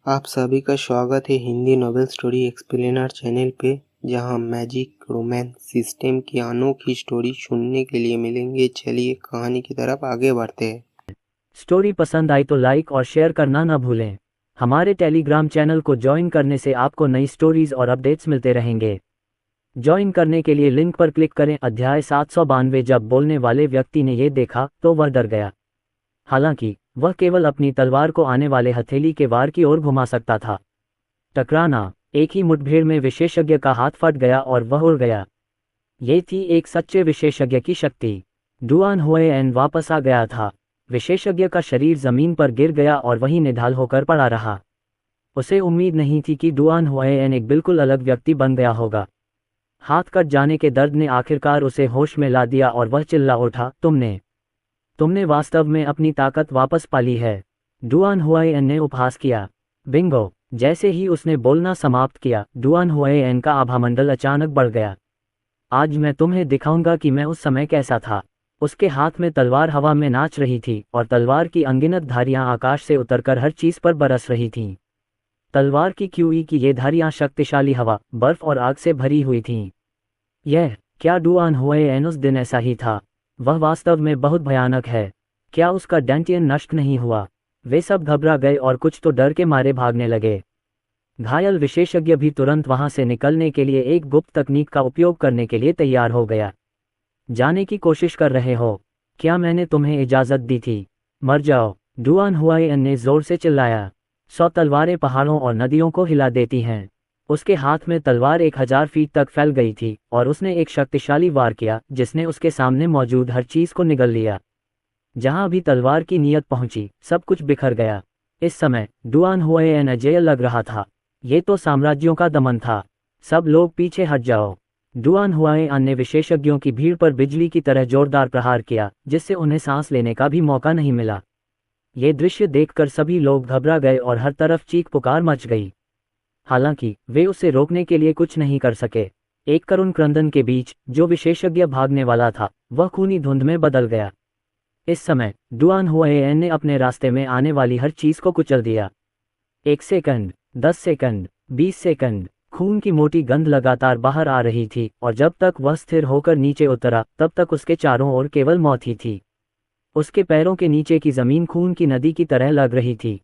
आप सभी का स्वागत है Hindi novel story explainer channel पे, जहां मैजिक रोमांस सिस्टम की अनोखी स्टोरी सुनने के लिए मिलेंगे। चलिए कहानी की तरफ आगे बढ़ते हैं। स्टोरी पसंद आई तो लाइक और शेयर करना न भूलें। हमारे टेलीग्राम चैनल को ज्वाइन करने से आपको नई स्टोरीज और अपडेट्स मिलते रहेंगे। ज्वाइन करने के लिए लिंक पर क्लिक करें। अध्याय 792। जब बोलने वाले व्यक्ति ने ये देखा तो वह डर गया। हालांकि वह केवल अपनी तलवार को आने वाले हथेली के वार की ओर घुमा सकता था। टकराना। एक ही मुठभेड़ में विशेषज्ञ का हाथ फट गया और वह उड़ गया। ये थी एक सच्चे विशेषज्ञ की शक्ति। डुआन हुएएन वापस आ गया था। विशेषज्ञ का शरीर जमीन पर गिर गया और वहीं निढाल होकर पड़ा रहा। उसे उम्मीद नहीं थी कि डुआन हुएएन एक बिल्कुल अलग व्यक्ति बन गया होगा। हाथ कट जाने के दर्द ने आखिरकार उसे होश में ला दिया और वह चिल्ला उठा, तुमने वास्तव में अपनी ताकत वापस पाली है। डुआन हुएएन ने उपहास किया। बिंगो। जैसे ही उसने बोलना समाप्त किया, डुआन हुएएन का आभामंडल अचानक बढ़ गया। आज मैं तुम्हें दिखाऊंगा कि मैं उस समय कैसा था। उसके हाथ में तलवार हवा में नाच रही थी और तलवार की अनगिनत धारियां आकाश से उतरकर हर चीज पर बरस रही थीं। तलवार की क्यूई की ये धारियां शक्तिशाली हवा, बर्फ और आग से भरी हुई थीं। क्या डुआन हुएएन उस दिन ऐसा ही था? वह वास्तव में बहुत भयानक है। क्या उसका डेंटियन नष्ट नहीं हुआ? वे सब घबरा गए और कुछ तो डर के मारे भागने लगे। घायल विशेषज्ञ भी तुरंत वहां से निकलने के लिए एक गुप्त तकनीक का उपयोग करने के लिए तैयार हो गया। जाने की कोशिश कर रहे हो? क्या मैंने तुम्हें इजाजत दी थी? मर जाओ। डुआन हुएएन ने जोर से चिल्लाया। 100 तलवारें पहाड़ों और नदियों को हिला देती हैं। उसके हाथ में तलवार 1000 फीट तक फैल गई थी और उसने एक शक्तिशाली वार किया जिसने उसके सामने मौजूद हर चीज को निगल लिया। जहां भी तलवार की नीयत पहुंची, सब कुछ बिखर गया। इस समय डुआन हुएएन अजेय लग रहा था। ये तो साम्राज्यों का दमन था। सब लोग पीछे हट जाओ। डुआन हुएएन ने विशेषज्ञों की भीड़ पर बिजली की तरह जोरदार प्रहार किया, जिससे उन्हें सांस लेने का भी मौका नहीं मिला। ये दृश्य देखकर सभी लोग घबरा गए और हर तरफ चीख पुकार मच गई। हालांकि वे उसे रोकने के लिए कुछ नहीं कर सके। एक करुण क्रंदन के बीच जो विशेषज्ञ भागने वाला था, वह खूनी धुंध में बदल गया। इस समय डुआन हुएएन ने अपने रास्ते में आने वाली हर चीज को कुचल दिया। 1 सेकंड, 10 सेकंड, 20 सेकंड। खून की मोटी गंध लगातार बाहर आ रही थी और जब तक वह स्थिर होकर नीचे उतरा, तब तक उसके चारों ओर केवल मौत ही थी। उसके पैरों के नीचे की जमीन खून की नदी की तरह लग रही थी।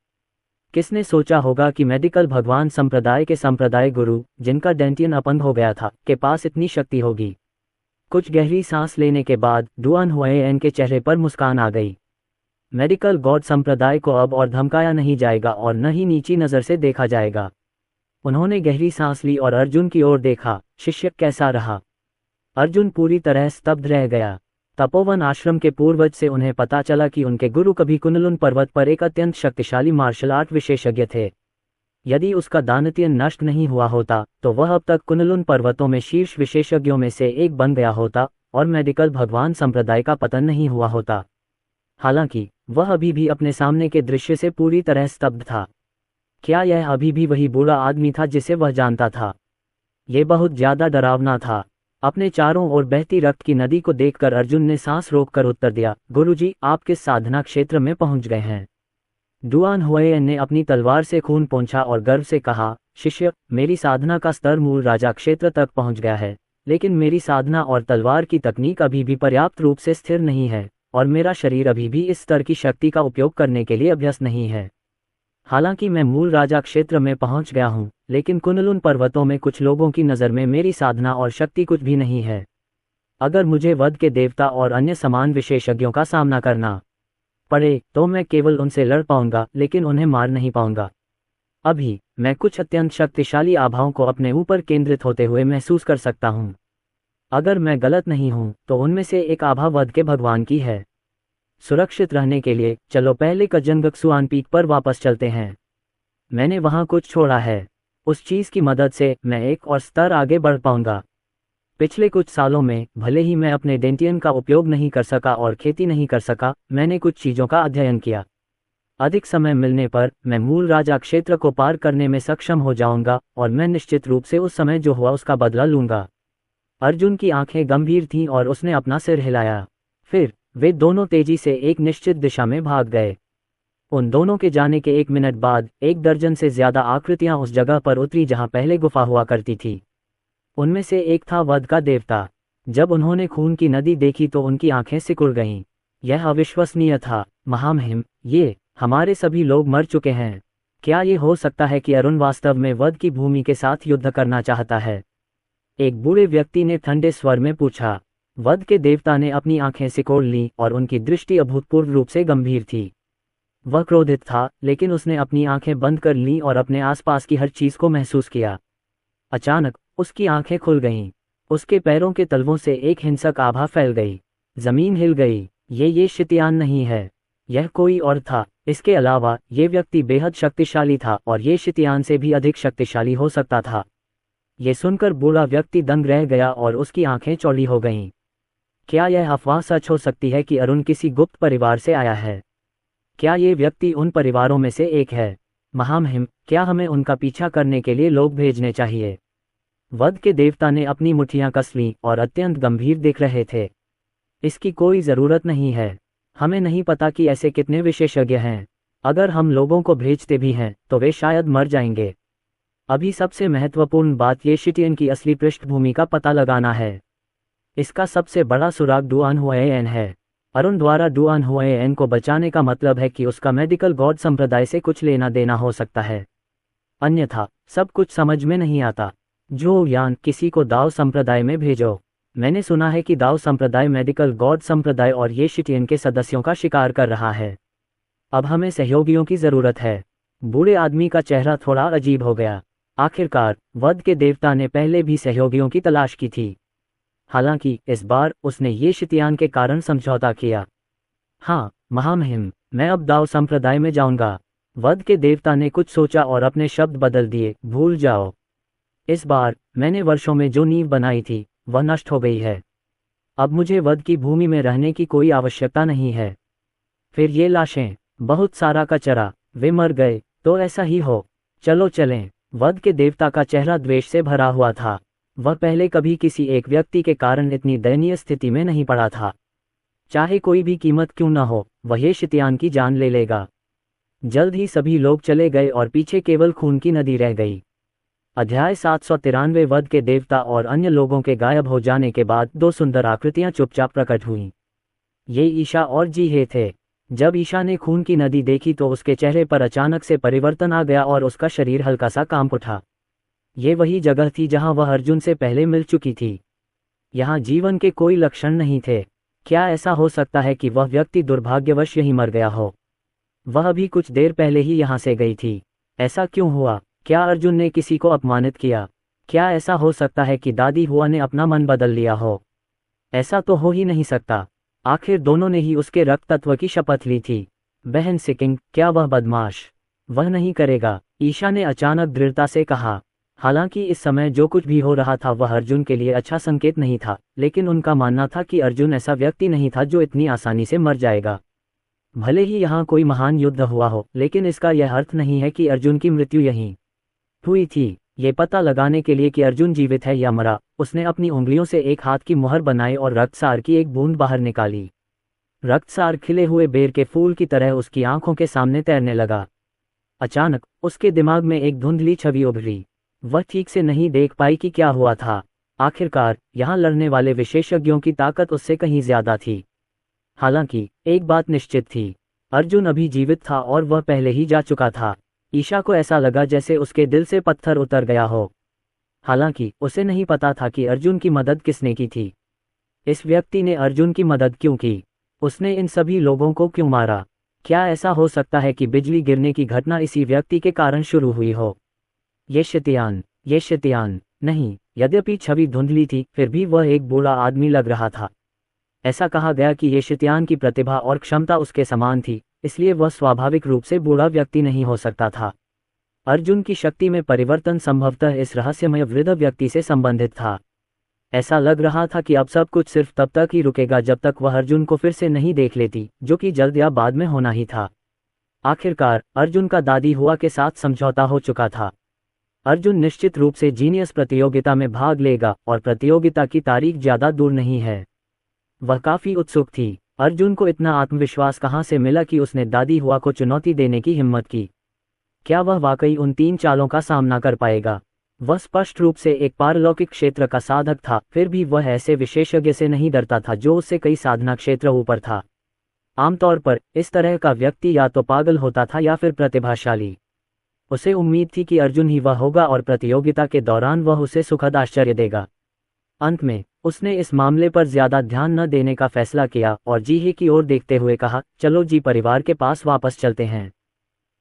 किसने सोचा होगा कि मेडिकल भगवान संप्रदाय के संप्रदाय गुरु, जिनका डेंटियन अपंग हो गया था, के पास इतनी शक्ति होगी। कुछ गहरी सांस लेने के बाद डुआन हुएएन के चेहरे पर मुस्कान आ गई। मेडिकल गॉड संप्रदाय को अब और धमकाया नहीं जाएगा और न ही नीची नजर से देखा जाएगा। उन्होंने गहरी सांस ली और अर्जुन की ओर देखा। शिष्य कैसा रहा? अर्जुन पूरी तरह स्तब्ध रह गया। तपोवन आश्रम के पूर्वज से उन्हें पता चला कि उनके गुरु कभी कुनलुन पर्वत पर एक अत्यंत शक्तिशाली मार्शल आर्ट विशेषज्ञ थे। यदि उसका दानतियन नष्ट नहीं हुआ होता तो वह अब तक कुनलुन पर्वतों में शीर्ष विशेषज्ञों में से एक बन गया होता और मेडिकल भगवान संप्रदाय का पतन नहीं हुआ होता। हालांकि वह अभी भी अपने सामने के दृश्य से पूरी तरह स्तब्ध था। क्या यह अभी भी वही बुरा आदमी था जिसे वह जानता था? यह बहुत ज्यादा डरावना था। अपने चारों ओर बहती रक्त की नदी को देखकर अर्जुन ने सांस रोककर उत्तर दिया, गुरुजी, आप किस साधना क्षेत्र में पहुंच गए हैं? डुआन हुएएन ने अपनी तलवार से खून पोंछा और गर्व से कहा, शिष्य, मेरी साधना का स्तर मूल राजा क्षेत्र तक पहुंच गया है, लेकिन मेरी साधना और तलवार की तकनीक अभी भी पर्याप्त रूप से स्थिर नहीं है और मेरा शरीर अभी भी इस स्तर की शक्ति का उपयोग करने के लिए अभ्यस्त नहीं है। हालांकि मैं मूल राजा क्षेत्र में पहुंच गया हूं, लेकिन कुनलुन पर्वतों में कुछ लोगों की नज़र में मेरी साधना और शक्ति कुछ भी नहीं है। अगर मुझे वध के देवता और अन्य समान विशेषज्ञों का सामना करना पड़े तो मैं केवल उनसे लड़ पाऊंगा, लेकिन उन्हें मार नहीं पाऊंगा। अभी मैं कुछ अत्यंत शक्तिशाली आभाओं को अपने ऊपर केंद्रित होते हुए महसूस कर सकता हूं। अगर मैं गलत नहीं हूं तो उनमें से एक आभा वध के भगवान की है। सुरक्षित रहने के लिए चलो पहले कजनगक्सुआन पीक पर वापस चलते हैं। मैंने वहां कुछ छोड़ा है। उस चीज की मदद से मैं एक और स्तर आगे बढ़ पाऊंगा। पिछले कुछ सालों में भले ही मैं अपने डेंटियन का उपयोग नहीं कर सका और खेती नहीं कर सका, मैंने कुछ चीजों का अध्ययन किया। अधिक समय मिलने पर मैं मूल राजा क्षेत्र को पार करने में सक्षम हो जाऊंगा और मैं निश्चित रूप से उस समय जो हुआ उसका बदला लूंगा। अर्जुन की आंखें गंभीर थीं और उसने अपना सिर हिलाया। फिर वे दोनों तेजी से एक निश्चित दिशा में भाग गए। उन दोनों के जाने के 1 मिनट बाद 1 दर्जन से ज्यादा आकृतियां उस जगह पर उतरी जहां पहले गुफा हुआ करती थी। उनमें से एक था वध का देवता। जब उन्होंने खून की नदी देखी तो उनकी आंखें सिकुड़ गईं। यह अविश्वसनीय था। महामहिम, ये हमारे सभी लोग मर चुके हैं। क्या ये हो सकता है कि अरुण वास्तव में वध की भूमि के साथ युद्ध करना चाहता है? एक बूढ़े व्यक्ति ने ठंडे स्वर में पूछा। वध के देवता ने अपनी आंखें सिकोड़ लीं और उनकी दृष्टि अभूतपूर्व रूप से गंभीर थी। वह क्रोधित था, लेकिन उसने अपनी आंखें बंद कर लीं और अपने आसपास की हर चीज को महसूस किया। अचानक उसकी आंखें खुल गईं। उसके पैरों के तलवों से एक हिंसक आभा फैल गई। जमीन हिल गई। ये शितियान नहीं है, यह कोई और था। इसके अलावा ये व्यक्ति बेहद शक्तिशाली था और ये शितियान से भी अधिक शक्तिशाली हो सकता था। ये सुनकर बूढ़ा व्यक्ति दंग रह गया और उसकी आंखें चौड़ी हो गईं। क्या यह अफवाह सच हो सकती है कि अरुण किसी गुप्त परिवार से आया है? क्या ये व्यक्ति उन परिवारों में से एक है? महामहिम, क्या हमें उनका पीछा करने के लिए लोग भेजने चाहिए? वध के देवता ने अपनी मुट्ठियां कस लीं और अत्यंत गंभीर दिख रहे थे। इसकी कोई जरूरत नहीं है। हमें नहीं पता कि ऐसे कितने विशेषज्ञ हैं। अगर हम लोगों को भेजते भी हैं तो वे शायद मर जाएंगे। अभी सबसे महत्वपूर्ण बात ये शिटियन की असली पृष्ठभूमि का पता लगाना है। इसका सबसे बड़ा सुराग डुआन हुएन है। अरुण द्वारा डुआन हुएन को बचाने का मतलब है कि उसका मेडिकल गॉड संप्रदाय से कुछ लेना देना हो सकता है। अन्यथा सब कुछ समझ में नहीं आता। जो यान, किसी को दाव संप्रदाय में भेजो। मैंने सुना है कि दाव संप्रदाय मेडिकल गॉड संप्रदाय और ये शिटियन के सदस्यों का शिकार कर रहा है। अब हमें सहयोगियों की जरूरत है। बूढ़े आदमी का चेहरा थोड़ा अजीब हो गया। आखिरकार वध के देवता ने पहले भी सहयोगियों की तलाश की थी। हालांकि इस बार उसने ये शितियान के कारण समझौता किया। हाँ महामहिम, मैं अब दाव संप्रदाय में जाऊंगा। वध के देवता ने कुछ सोचा और अपने शब्द बदल दिए। भूल जाओ। इस बार मैंने वर्षों में जो नींव बनाई थी वह नष्ट हो गई है। अब मुझे वध की भूमि में रहने की कोई आवश्यकता नहीं है। फिर ये लाशें, बहुत सारा कचरा, वे मर गए तो ऐसा ही हो। चलो चलें। वध के देवता का चेहरा द्वेष से भरा हुआ था। वह पहले कभी किसी एक व्यक्ति के कारण इतनी दयनीय स्थिति में नहीं पड़ा था। चाहे कोई भी कीमत क्यों न हो, वह ये शितियान की जान ले लेगा। जल्द ही सभी लोग चले गए और पीछे केवल खून की नदी रह गई। अध्याय 793। वध के देवता और अन्य लोगों के गायब हो जाने के बाद दो सुंदर आकृतियां चुपचाप प्रकट हुईं। ये ईशा और जीहे थे। जब ईशा ने खून की नदी देखी तो उसके चेहरे पर अचानक से परिवर्तन आ गया और उसका शरीर हल्का सा कांप उठा। ये वही जगह थी जहां वह अर्जुन से पहले मिल चुकी थी। यहाँ जीवन के कोई लक्षण नहीं थे। क्या ऐसा हो सकता है कि वह व्यक्ति दुर्भाग्यवश यहीं मर गया हो? वह अभी कुछ देर पहले ही यहाँ से गई थी। ऐसा क्यों हुआ? क्या अर्जुन ने किसी को अपमानित किया? क्या ऐसा हो सकता है कि दादी हुआ ने अपना मन बदल लिया हो? ऐसा तो हो ही नहीं सकता। आखिर दोनों ने ही उसके रक्त तत्व की शपथ ली थी। बहन सिकिंग, क्या वह बदमाश? वह नहीं करेगा, ईशा ने अचानक दृढ़ता से कहा। हालांकि इस समय जो कुछ भी हो रहा था वह अर्जुन के लिए अच्छा संकेत नहीं था, लेकिन उनका मानना था कि अर्जुन ऐसा व्यक्ति नहीं था जो इतनी आसानी से मर जाएगा। भले ही यहाँ कोई महान युद्ध हुआ हो, लेकिन इसका यह अर्थ नहीं है कि अर्जुन की मृत्यु यहीं हुई थी। ये पता लगाने के लिए कि अर्जुन जीवित है या मरा, उसने अपनी उंगलियों से एक हाथ की मुहर बनाई और रक्तसार की एक बूंद बाहर निकाली। रक्तसार खिले हुए बेर के फूल की तरह उसकी आंखों के सामने तैरने लगा। अचानक उसके दिमाग में एक धुंधली छवि उभरी। वह ठीक से नहीं देख पाई कि क्या हुआ था। आखिरकार यहाँ लड़ने वाले विशेषज्ञों की ताकत उससे कहीं ज्यादा थी। हालांकि एक बात निश्चित थी, अर्जुन अभी जीवित था और वह पहले ही जा चुका था। ईशा को ऐसा लगा जैसे उसके दिल से पत्थर उतर गया हो। हालांकि उसे नहीं पता था कि अर्जुन की मदद किसने की थी। इस व्यक्ति ने अर्जुन की मदद क्यों की? उसने इन सभी लोगों को क्यों मारा? क्या ऐसा हो सकता है कि बिजली गिरने की घटना इसी व्यक्ति के कारण शुरू हुई हो? ये शैतान नहीं। यद्यपि छवि धुंधली थी, फिर भी वह एक बूढ़ा आदमी लग रहा था। ऐसा कहा गया कि ये शैतान की प्रतिभा और क्षमता उसके समान थी, इसलिए वह स्वाभाविक रूप से बूढ़ा व्यक्ति नहीं हो सकता था। अर्जुन की शक्ति में परिवर्तन संभवतः इस रहस्यमय वृद्ध व्यक्ति से संबंधित था। ऐसा लग रहा था कि अब सब कुछ सिर्फ तब तक ही रुकेगा जब तक वह अर्जुन को फिर से नहीं देख लेती, जो कि जल्द या बाद में होना ही था। आखिरकार अर्जुन का दादी हुआ के साथ समझौता हो चुका था। अर्जुन निश्चित रूप से जीनियस प्रतियोगिता में भाग लेगा और प्रतियोगिता की तारीख ज्यादा दूर नहीं है। वह काफी उत्सुक थी। अर्जुन को इतना आत्मविश्वास कहाँ से मिला कि उसने दादी हुआ को चुनौती देने की हिम्मत की। क्या वह वाकई उन 3 चालों का सामना कर पाएगा? वह स्पष्ट रूप से एक पारलौकिक क्षेत्र का साधक था, फिर भी वह ऐसे विशेषज्ञ से नहीं डरता था जो उससे कई साधना क्षेत्र ऊपर था। आमतौर पर इस तरह का व्यक्ति या तो पागल होता था या फिर प्रतिभाशाली। उसे उम्मीद थी कि अर्जुन ही वह होगा और प्रतियोगिता के दौरान वह उसे सुखद आश्चर्य देगा। अंत में उसने इस मामले पर ज्यादा ध्यान न देने का फैसला किया और जीहे की ओर देखते हुए कहा, चलो जी परिवार के पास वापस चलते हैं।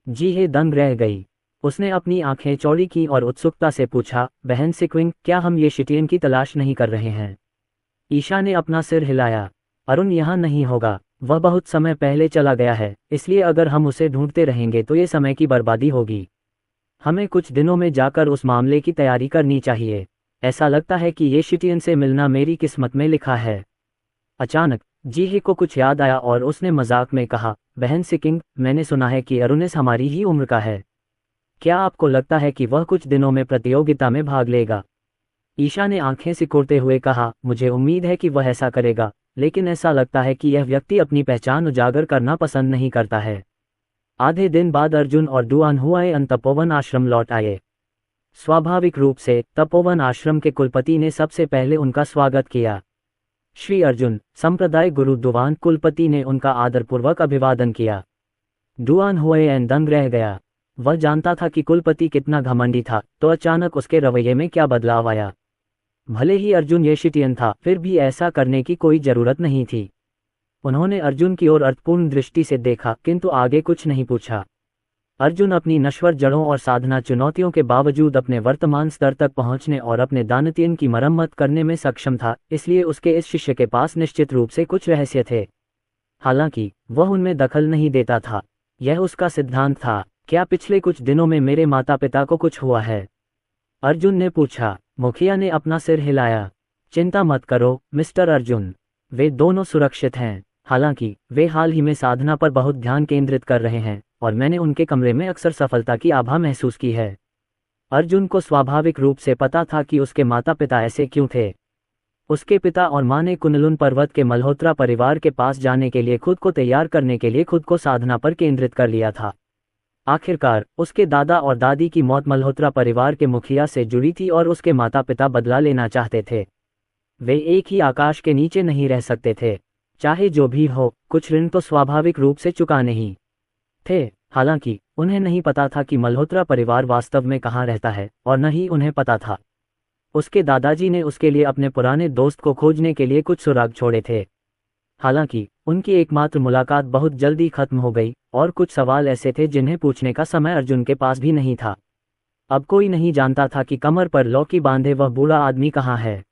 जीहे दंग रह गई। उसने अपनी आंखें चौड़ी की और उत्सुकता से पूछा, बहन सिक्विंग, क्या हम ये शिटियन की तलाश नहीं कर रहे हैं? ईशा ने अपना सिर हिलाया। अरुण यहाँ नहीं होगा, वह बहुत समय पहले चला गया है, इसलिए अगर हम उसे ढूंढते रहेंगे तो ये समय की बर्बादी होगी। हमें कुछ दिनों में जाकर उस मामले की तैयारी करनी चाहिए। ऐसा लगता है कि ये शिटियन से मिलना मेरी किस्मत में लिखा है। अचानक जीहे को कुछ याद आया और उसने मजाक में कहा, बहन सिकिंग, मैंने सुना है कि अरुणेस हमारी ही उम्र का है। क्या आपको लगता है कि वह कुछ दिनों में प्रतियोगिता में भाग लेगा? ईशा ने आंखें सिकोड़ते हुए कहा, मुझे उम्मीद है कि वह ऐसा करेगा, लेकिन ऐसा लगता है कि यह व्यक्ति अपनी पहचान उजागर करना पसंद नहीं करता है। आधे दिन बाद अर्जुन और डुआन हुआए तपोवन आश्रम लौट आए। स्वाभाविक रूप से तपोवन आश्रम के कुलपति ने सबसे पहले उनका स्वागत किया। श्री अर्जुन, संप्रदाय गुरु डुआन, कुलपति ने उनका आदरपूर्वक अभिवादन किया। डुआन हुआए दंग रह गया। वह जानता था कि कुलपति कितना घमंडी था, तो अचानक उसके रवैये में क्या बदलाव आया। भले ही अर्जुन ये शिटियन था, फिर भी ऐसा करने की कोई जरूरत नहीं थी। उन्होंने अर्जुन की ओर अर्थपूर्ण दृष्टि से देखा, किंतु आगे कुछ नहीं पूछा। अर्जुन अपनी नश्वर जड़ों और साधना चुनौतियों के बावजूद अपने वर्तमान स्तर तक पहुंचने और अपने दानतीयन की मरम्मत करने में सक्षम था, इसलिए उसके इस शिष्य के पास निश्चित रूप से कुछ रहस्य थे। हालांकि वह उनमें दखल नहीं देता था। यह उसका सिद्धांत था। क्या पिछले कुछ दिनों में मेरे माता पिता को कुछ हुआ है? अर्जुन ने पूछा। मुखिया ने अपना सिर हिलाया। चिंता मत करो मिस्टर अर्जुन, वे दोनों सुरक्षित हैं। हालांकि वे हाल ही में साधना पर बहुत ध्यान केंद्रित कर रहे हैं और मैंने उनके कमरे में अक्सर सफलता की आभा महसूस की है। अर्जुन को स्वाभाविक रूप से पता था कि उसके माता पिता ऐसे क्यों थे। उसके पिता और माँ ने कुनलुन पर्वत के मल्होत्रा परिवार के पास जाने के लिए खुद को तैयार करने के लिए खुद को साधना पर केंद्रित कर लिया था। आखिरकार उसके दादा और दादी की मौत मल्होत्रा परिवार के मुखिया से जुड़ी थी और उसके माता पिता बदला लेना चाहते थे। वे एक ही आकाश के नीचे नहीं रह सकते थे। चाहे जो भी हो, कुछ ऋण तो स्वाभाविक रूप से चुकाने ही थे। हालांकि उन्हें नहीं पता था कि मल्होत्रा परिवार वास्तव में कहाँ रहता है, और न ही उन्हें पता था उसके दादाजी ने उसके लिए अपने पुराने दोस्त को खोजने के लिए कुछ सुराग छोड़े थे। हालांकि उनकी एकमात्र मुलाकात बहुत जल्दी खत्म हो गई और कुछ सवाल ऐसे थे जिन्हें पूछने का समय अर्जुन के पास भी नहीं था। अब कोई नहीं जानता था कि कमर पर लौकी बांधे वह बूढ़ा आदमी कहाँ है।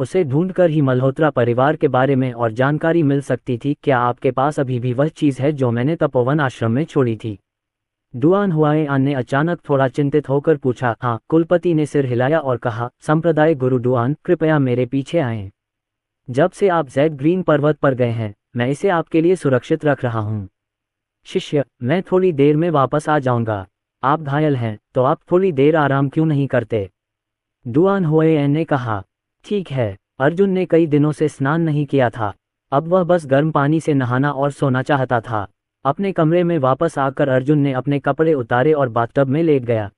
उसे ढूंढकर ही मल्होत्रा परिवार के बारे में और जानकारी मिल सकती थी। क्या आपके पास अभी भी वह चीज़ है जो मैंने तपोवन आश्रम में छोड़ी थी? डुआन हुआए ने अचानक थोड़ा चिंतित होकर पूछा। हाँ, कुलपति ने सिर हिलाया और कहा, संप्रदाय गुरु डुआन, कृपया मेरे पीछे आएं। जब से आप जेड ग्रीन पर्वत पर गए हैं, मैं इसे आपके लिए सुरक्षित रख रहा हूँ। शिष्य, मैं थोड़ी देर में वापस आ जाऊंगा। आप घायल हैं तो आप थोड़ी देर आराम क्यों नहीं करते? डुआन हुआए ने कहा। ठीक है। अर्जुन ने कई दिनों से स्नान नहीं किया था। अब वह बस गर्म पानी से नहाना और सोना चाहता था। अपने कमरे में वापस आकर अर्जुन ने अपने कपड़े उतारे और बाथटब में लेट गया।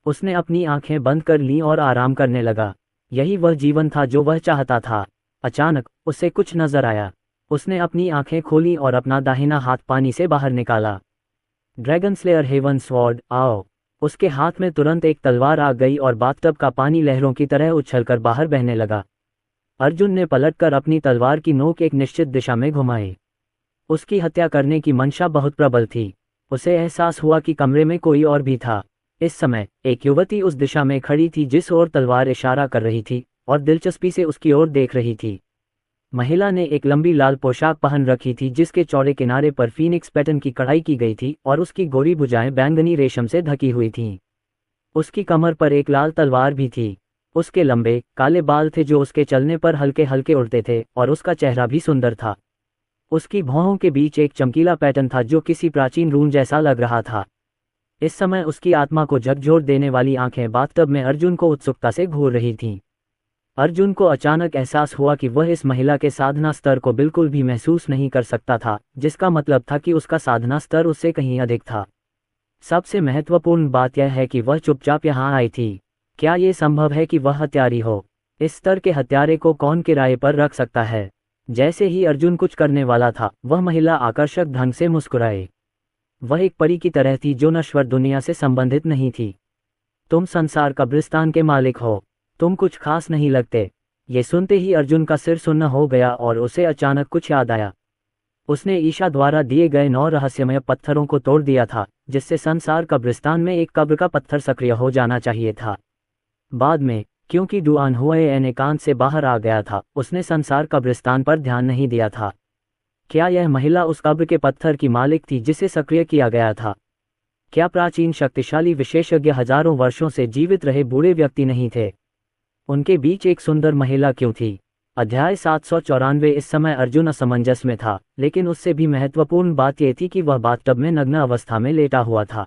उसने अपनी आंखें बंद कर लीं और आराम करने लगा। यही वह जीवन था जो वह चाहता था। अचानक उसे कुछ नजर आया। उसने अपनी आंखें खोली और अपना दाहिना हाथ पानी से बाहर निकाला। ड्रैगन स्लेयर हेवन स्वॉर्ड, आओ। उसके हाथ में तुरंत एक तलवार आ गई और बाथटब का पानी लहरों की तरह उछलकर बाहर बहने लगा। अर्जुन ने पलटकर अपनी तलवार की नोक एक निश्चित दिशा में घुमाई। उसकी हत्या करने की मंशा बहुत प्रबल थी। उसे एहसास हुआ कि कमरे में कोई और भी था। इस समय एक युवती उस दिशा में खड़ी थी जिस ओर तलवार इशारा कर रही थी और दिलचस्पी से उसकी ओर देख रही थी। महिला ने एक लंबी लाल पोशाक पहन रखी थी जिसके चौड़े किनारे पर फीनिक्स पैटर्न की कढ़ाई की गई थी और उसकी गोरी भुजाएं बैंगनी रेशम से ढकी हुई थीं। उसकी कमर पर एक लाल तलवार भी थी। उसके लंबे काले बाल थे जो उसके चलने पर हल्के हल्के उड़ते थे और उसका चेहरा भी सुंदर था। उसकी भौहों के बीच एक चमकीला पैटर्न था जो किसी प्राचीन रून जैसा लग रहा था। इस समय उसकी आत्मा को झकझोर देने वाली आंखें बाथटब में अर्जुन को उत्सुकता से घूर रही थीं। अर्जुन को अचानक एहसास हुआ कि वह इस महिला के साधना स्तर को बिल्कुल भी महसूस नहीं कर सकता था, जिसका मतलब था कि उसका साधना स्तर उससे कहीं अधिक था। सबसे महत्वपूर्ण बात यह है कि वह चुपचाप यहाँ आई थी। क्या ये संभव है कि वह हत्यारी हो? इस स्तर के हत्यारे को कौन किराए पर रख सकता है? जैसे ही अर्जुन कुछ करने वाला था, वह महिला आकर्षक ढंग से मुस्कुराई। वह एक परी की तरह थी जो नश्वर दुनिया से संबंधित नहीं थी। तुम संसार कब्रिस्तान के मालिक हो। तुम कुछ खास नहीं लगते। ये सुनते ही अर्जुन का सिर सुन्न हो गया और उसे अचानक कुछ याद आया। उसने ईशा द्वारा दिए गए 9 रहस्यमय पत्थरों को तोड़ दिया था, जिससे संसार कब्रिस्तान में एक कब्र का पत्थर सक्रिय हो जाना चाहिए था। बाद में, क्योंकि डुआन हुएन एकांत से बाहर आ गया था, उसने संसार कब्रिस्तान पर ध्यान नहीं दिया था। क्या यह महिला उस कब्र के पत्थर की मालिक थी जिसे सक्रिय किया गया था? क्या प्राचीन शक्तिशाली विशेषज्ञ हजारों वर्षों से जीवित रहे बूढ़े व्यक्ति नहीं थे? उनके बीच एक सुंदर महिला क्यों थी? अध्याय 794। इस समय अर्जुन असमंजस में था, लेकिन उससे भी महत्वपूर्ण बात यह थी कि वह बाथटब में नग्न अवस्था में लेटा हुआ था।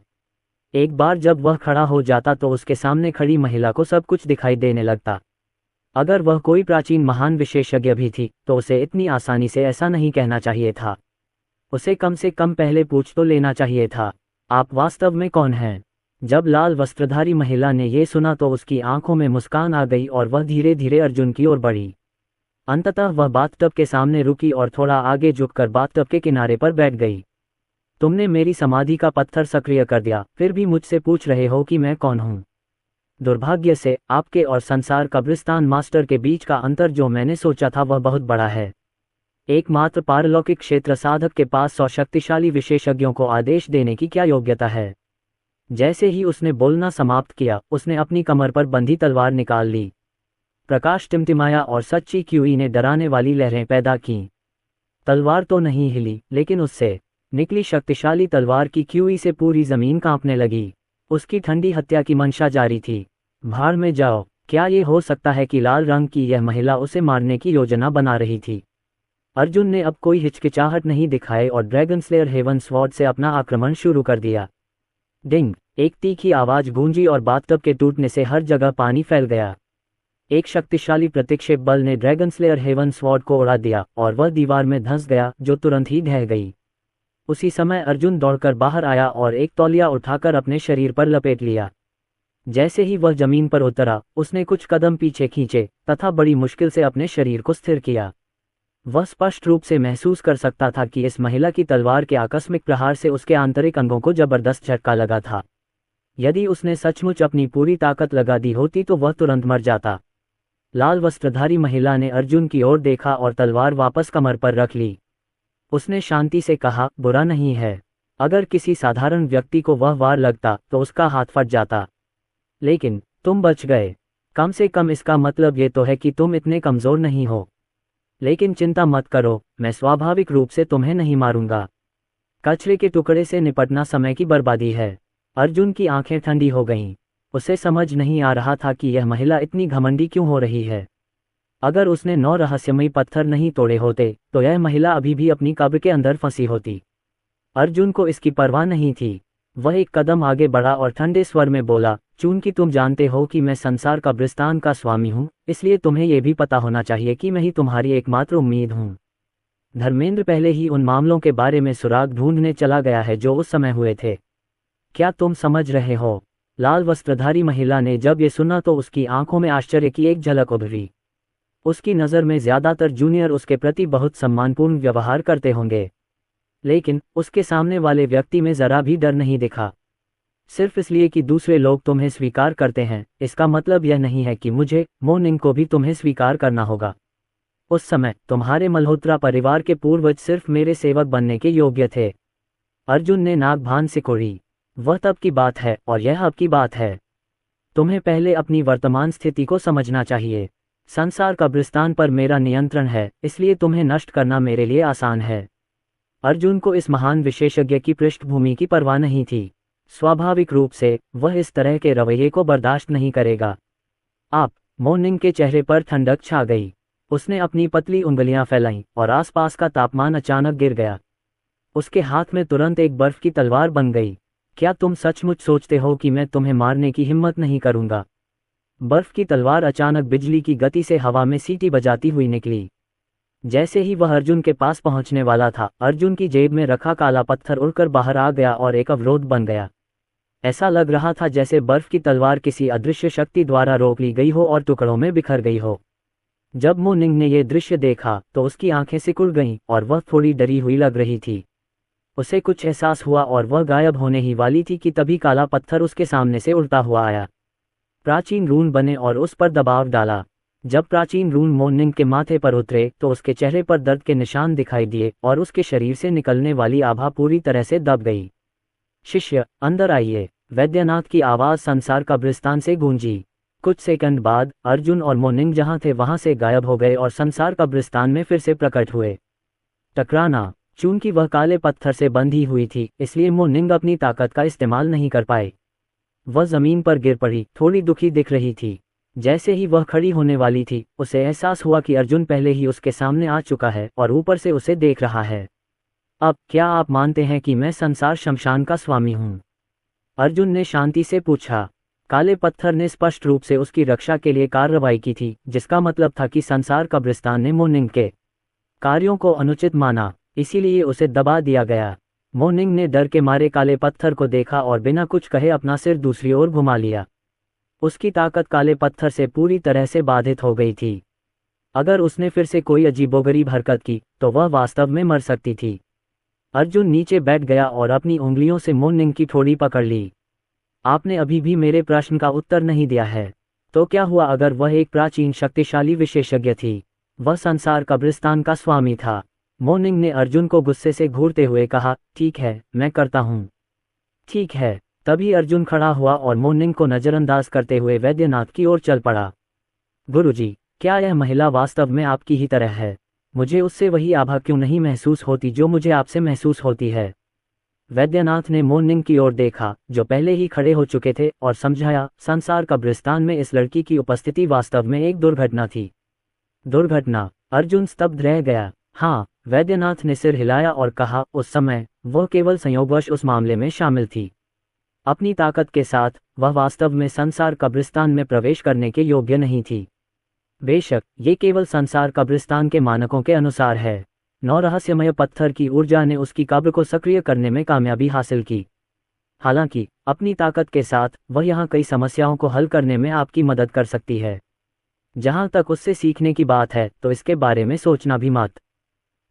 एक बार जब वह खड़ा हो जाता तो उसके सामने खड़ी महिला को सब कुछ दिखाई देने लगता। अगर वह कोई प्राचीन महान विशेषज्ञ भी थी, तो उसे इतनी आसानी से ऐसा नहीं कहना चाहिए था। उसे कम से कम पहले पूछ तो लेना चाहिए था, आप वास्तव में कौन हैं? जब लाल वस्त्रधारी महिला ने यह सुना तो उसकी आंखों में मुस्कान आ गई और वह धीरे धीरे अर्जुन की ओर बढ़ी। अंततः वह बाथटब के सामने रुकी और थोड़ा आगे झुककर बाथटब के किनारे पर बैठ गई। तुमने मेरी समाधि का पत्थर सक्रिय कर दिया, फिर भी मुझसे पूछ रहे हो कि मैं कौन हूँ? दुर्भाग्य से आपके और संसार कब्रिस्तान मास्टर के बीच का अंतर जो मैंने सोचा था वह बहुत बड़ा है। एकमात्र पारलौकिक क्षेत्र साधक के पास 100 शक्तिशाली विशेषज्ञों को आदेश देने की क्या योग्यता है? जैसे ही उसने बोलना समाप्त किया, उसने अपनी कमर पर बंधी तलवार निकाल ली। प्रकाश टिमटिमाया और सच्ची क्यूई ने डराने वाली लहरें पैदा कीं। तलवार तो नहीं हिली, लेकिन उससे निकली शक्तिशाली तलवार की क्यूई से पूरी जमीन कांपने लगी। उसकी ठंडी हत्या की मंशा जारी थी। भाड़ में जाओ। क्या ये हो सकता है कि लाल रंग की यह महिला उसे मारने की योजना बना रही थी? अर्जुन ने अब कोई हिचकिचाहट नहीं दिखाई और ड्रैगन स्लेयर हेवन स्वॉर्ड से अपना आक्रमण शुरू कर दिया। डिंग! एक तीखी आवाज गूंजी और बाथटब के टूटने से हर जगह पानी फैल गया। एक शक्तिशाली प्रतिक्षेप बल ने ड्रैगन स्लेयर हेवन स्वॉर्ड को उड़ा दिया और वह दीवार में धंस गया, जो तुरंत ही ढह गई। उसी समय अर्जुन दौड़कर बाहर आया और एक तौलिया उठाकर अपने शरीर पर लपेट लिया। जैसे ही वह जमीन पर उतरा, उसने कुछ कदम पीछे खींचे तथा बड़ी मुश्किल से अपने शरीर को स्थिर किया। वह स्पष्ट रूप से महसूस कर सकता था कि इस महिला की तलवार के आकस्मिक प्रहार से उसके आंतरिक अंगों को जबरदस्त झटका लगा था। यदि उसने सचमुच अपनी पूरी ताकत लगा दी होती तो वह तुरंत मर जाता। लाल वस्त्रधारी महिला ने अर्जुन की ओर देखा और तलवार वापस कमर पर रख ली। उसने शांति से कहा, बुरा नहीं है। अगर किसी साधारण व्यक्ति को वह वार लगता तो उसका हाथ फट जाता, लेकिन तुम बच गए। कम से कम इसका मतलब ये तो है कि तुम इतने कमजोर नहीं हो। लेकिन चिंता मत करो, मैं स्वाभाविक रूप से तुम्हें नहीं मारूंगा। कचरे के टुकड़े से निपटना समय की बर्बादी है। अर्जुन की आंखें ठंडी हो गईं। उसे समझ नहीं आ रहा था कि यह महिला इतनी घमंडी क्यों हो रही है। अगर उसने 9 रहस्यमयी पत्थर नहीं तोड़े होते तो यह महिला अभी भी अपनी कब्र के अंदर फंसी होती। अर्जुन को इसकी परवाह नहीं थी। वह एक कदम आगे बढ़ा और ठंडे स्वर में बोला, चूंकि तुम जानते हो कि मैं संसार कब्रिस्तान का स्वामी हूँ, इसलिए तुम्हें यह भी पता होना चाहिए कि मैं ही तुम्हारी एकमात्र उम्मीद हूँ। धर्मेंद्र पहले ही उन मामलों के बारे में सुराग ढूंढने चला गया है जो उस समय हुए थे। क्या तुम समझ रहे हो? लाल वस्त्रधारी महिला ने जब ये सुना तो उसकी आंखों में आश्चर्य की एक झलक उभरी। उसकी नज़र में ज्यादातर जूनियर उसके प्रति बहुत सम्मानपूर्ण व्यवहार करते होंगे, लेकिन उसके सामने वाले व्यक्ति में जरा भी डर नहीं दिखा। सिर्फ इसलिए कि दूसरे लोग तुम्हें स्वीकार करते हैं, इसका मतलब यह नहीं है कि मुझे, मोर्निंग को भी तुम्हें स्वीकार करना होगा। उस समय तुम्हारे मल्होत्रा परिवार के पूर्वज सिर्फ मेरे सेवक बनने के योग्य थे। अर्जुन ने नाक भान सिकोड़ी। वह तब की बात है और यह अब की बात है। तुम्हें पहले अपनी वर्तमान स्थिति को समझना चाहिए। संसार कब्रिस्तान पर मेरा नियंत्रण है, इसलिए तुम्हें नष्ट करना मेरे लिए आसान है। अर्जुन को इस महान विशेषज्ञ की पृष्ठभूमि की परवाह नहीं थी। स्वाभाविक रूप से वह इस तरह के रवैये को बर्दाश्त नहीं करेगा। आप, मोर्निंग के चेहरे पर ठंडक छा गई। उसने अपनी पतली उंगलियां फैलाईं और आसपास का तापमान अचानक गिर गया। उसके हाथ में तुरंत एक बर्फ की तलवार बन गई। क्या तुम सचमुच सोचते हो कि मैं तुम्हें मारने की हिम्मत नहीं करूंगा? बर्फ की तलवार अचानक बिजली की गति से हवा में सीटी बजाती हुई निकली। जैसे ही वह अर्जुन के पास पहुंचने वाला था, अर्जुन की जेब में रखा काला पत्थर उड़कर बाहर आ गया और एक अवरोध बन गया। ऐसा लग रहा था जैसे बर्फ की तलवार किसी अदृश्य शक्ति द्वारा रोक ली गई हो और टुकड़ों में बिखर गई हो। जब मोनिंग ने यह दृश्य देखा तो उसकी आंखें सिकुड़ गईं और वह थोड़ी डरी हुई लग रही थी। उसे कुछ एहसास हुआ और वह गायब होने ही वाली थी कि तभी काला पत्थर उसके सामने से उड़ता हुआ आया। प्राचीन रून बने और उस पर दबाव डाला। जब प्राचीन रून मोनिंग के माथे पर उतरे तो उसके चेहरे पर दर्द के निशान दिखाई दिए और उसके शरीर से निकलने वाली आभा पूरी तरह से दब गई। शिष्य, अंदर आइए, वैद्यनाथ की आवाज़ संसार कब्रिस्तान से गूंजी। कुछ सेकंड बाद अर्जुन और मोनिंग जहां थे वहां से गायब हो गए और संसार कब्रिस्तान में फिर से प्रकट हुए। टकराना। चूंकि वह काले पत्थर से बंधी हुई थी, इसलिए मोनिंग अपनी ताकत का इस्तेमाल नहीं कर पाई। वह जमीन पर गिर पड़ी, थोड़ी दुखी दिख रही थी। जैसे ही वह खड़ी होने वाली थी, उसे एहसास हुआ कि अर्जुन पहले ही उसके सामने आ चुका है और ऊपर से उसे देख रहा है। अब क्या आप मानते हैं कि मैं संसार शमशान का स्वामी हूँ? अर्जुन ने शांति से पूछा। काले पत्थर ने स्पष्ट रूप से उसकी रक्षा के लिए कार्रवाई की थी, जिसका मतलब था कि संसार कब्रिस्तान ने मोनिंग के कार्यों को अनुचित माना, इसीलिए उसे दबा दिया गया। मोनिंग ने डर के मारे काले पत्थर को देखा और बिना कुछ कहे अपना सिर दूसरी ओर घुमा लिया। उसकी ताकत काले पत्थर से पूरी तरह से बाधित हो गई थी। अगर उसने फिर से कोई अजीबोगरीब हरकत की तो वह वास्तव में मर सकती थी। अर्जुन नीचे बैठ गया और अपनी उंगलियों से मोनिंग की ठोड़ी पकड़ ली। आपने अभी भी मेरे प्रश्न का उत्तर नहीं दिया है। तो क्या हुआ अगर वह एक प्राचीन शक्तिशाली विशेषज्ञ थी? वह संसार कब्रिस्तान का स्वामी था। मोनिंग ने अर्जुन को गुस्से से घूरते हुए कहा, ठीक है, मैं करता हूँ। ठीक है। तभी अर्जुन खड़ा हुआ और मोनिंग को नजरअंदाज करते हुए वैद्यनाथ की ओर चल पड़ा। गुरुजी, क्या यह महिला वास्तव में आपकी ही तरह है? मुझे उससे वही आभा क्यों नहीं महसूस होती जो मुझे आपसे महसूस होती है? वैद्यनाथ ने मोनिंग की ओर देखा, जो पहले ही खड़े हो चुके थे, और समझाया, संसार कब्रिस्तान में इस लड़की की उपस्थिति वास्तव में एक दुर्घटना थी। दुर्घटना? अर्जुन स्तब्ध रह गया। हाँ, वैद्यनाथ ने सिर हिलाया और कहा, उस समय वह केवल संयोगवश उस मामले में शामिल थी। अपनी ताकत के साथ वह वास्तव में संसार कब्रिस्तान में प्रवेश करने के योग्य नहीं थी। बेशक ये केवल संसार कब्रिस्तान के मानकों के अनुसार है। 9 रहस्यमय पत्थर की ऊर्जा ने उसकी कब्र को सक्रिय करने में कामयाबी हासिल की। हालांकि अपनी ताकत के साथ वह यहाँ कई समस्याओं को हल करने में आपकी मदद कर सकती है। जहाँ तक उससे सीखने की बात है तो इसके बारे में सोचना भी मत।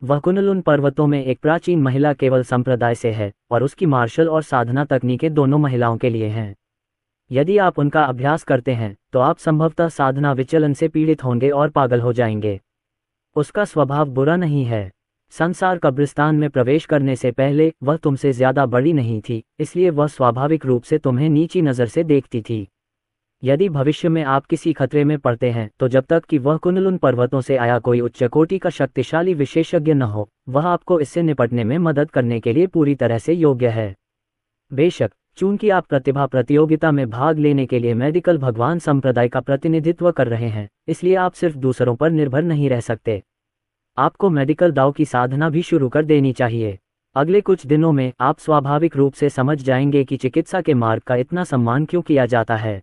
वह कुनलुन पर्वतों में एक प्राचीन महिला केवल संप्रदाय से है और उसकी मार्शल और साधना तकनीकें दोनों महिलाओं के लिए हैं। यदि आप उनका अभ्यास करते हैं तो आप संभवतः साधना विचलन से पीड़ित होंगे और पागल हो जाएंगे। उसका स्वभाव बुरा नहीं है। संसार कब्रिस्तान में प्रवेश करने से पहले वह तुमसे ज्यादा बड़ी नहीं थी, इसलिए वह स्वाभाविक रूप से तुम्हें नीची नज़र से देखती थी। यदि भविष्य में आप किसी खतरे में पड़ते हैं तो जब तक कि वह कुनलुन पर्वतों से आया कोई उच्च कोटि का शक्तिशाली विशेषज्ञ न हो, वह आपको इससे निपटने में मदद करने के लिए पूरी तरह से योग्य है। बेशक चूंकि आप प्रतिभा प्रतियोगिता में भाग लेने के लिए मेडिकल भगवान संप्रदाय का प्रतिनिधित्व कर रहे हैं, इसलिए आप सिर्फ दूसरों पर निर्भर नहीं रह सकते। आपको मेडिकल दाव की साधना भी शुरू कर देनी चाहिए। अगले कुछ दिनों में आप स्वाभाविक रूप से समझ जाएंगे कि चिकित्सा के मार्ग का इतना सम्मान क्यों किया जाता है।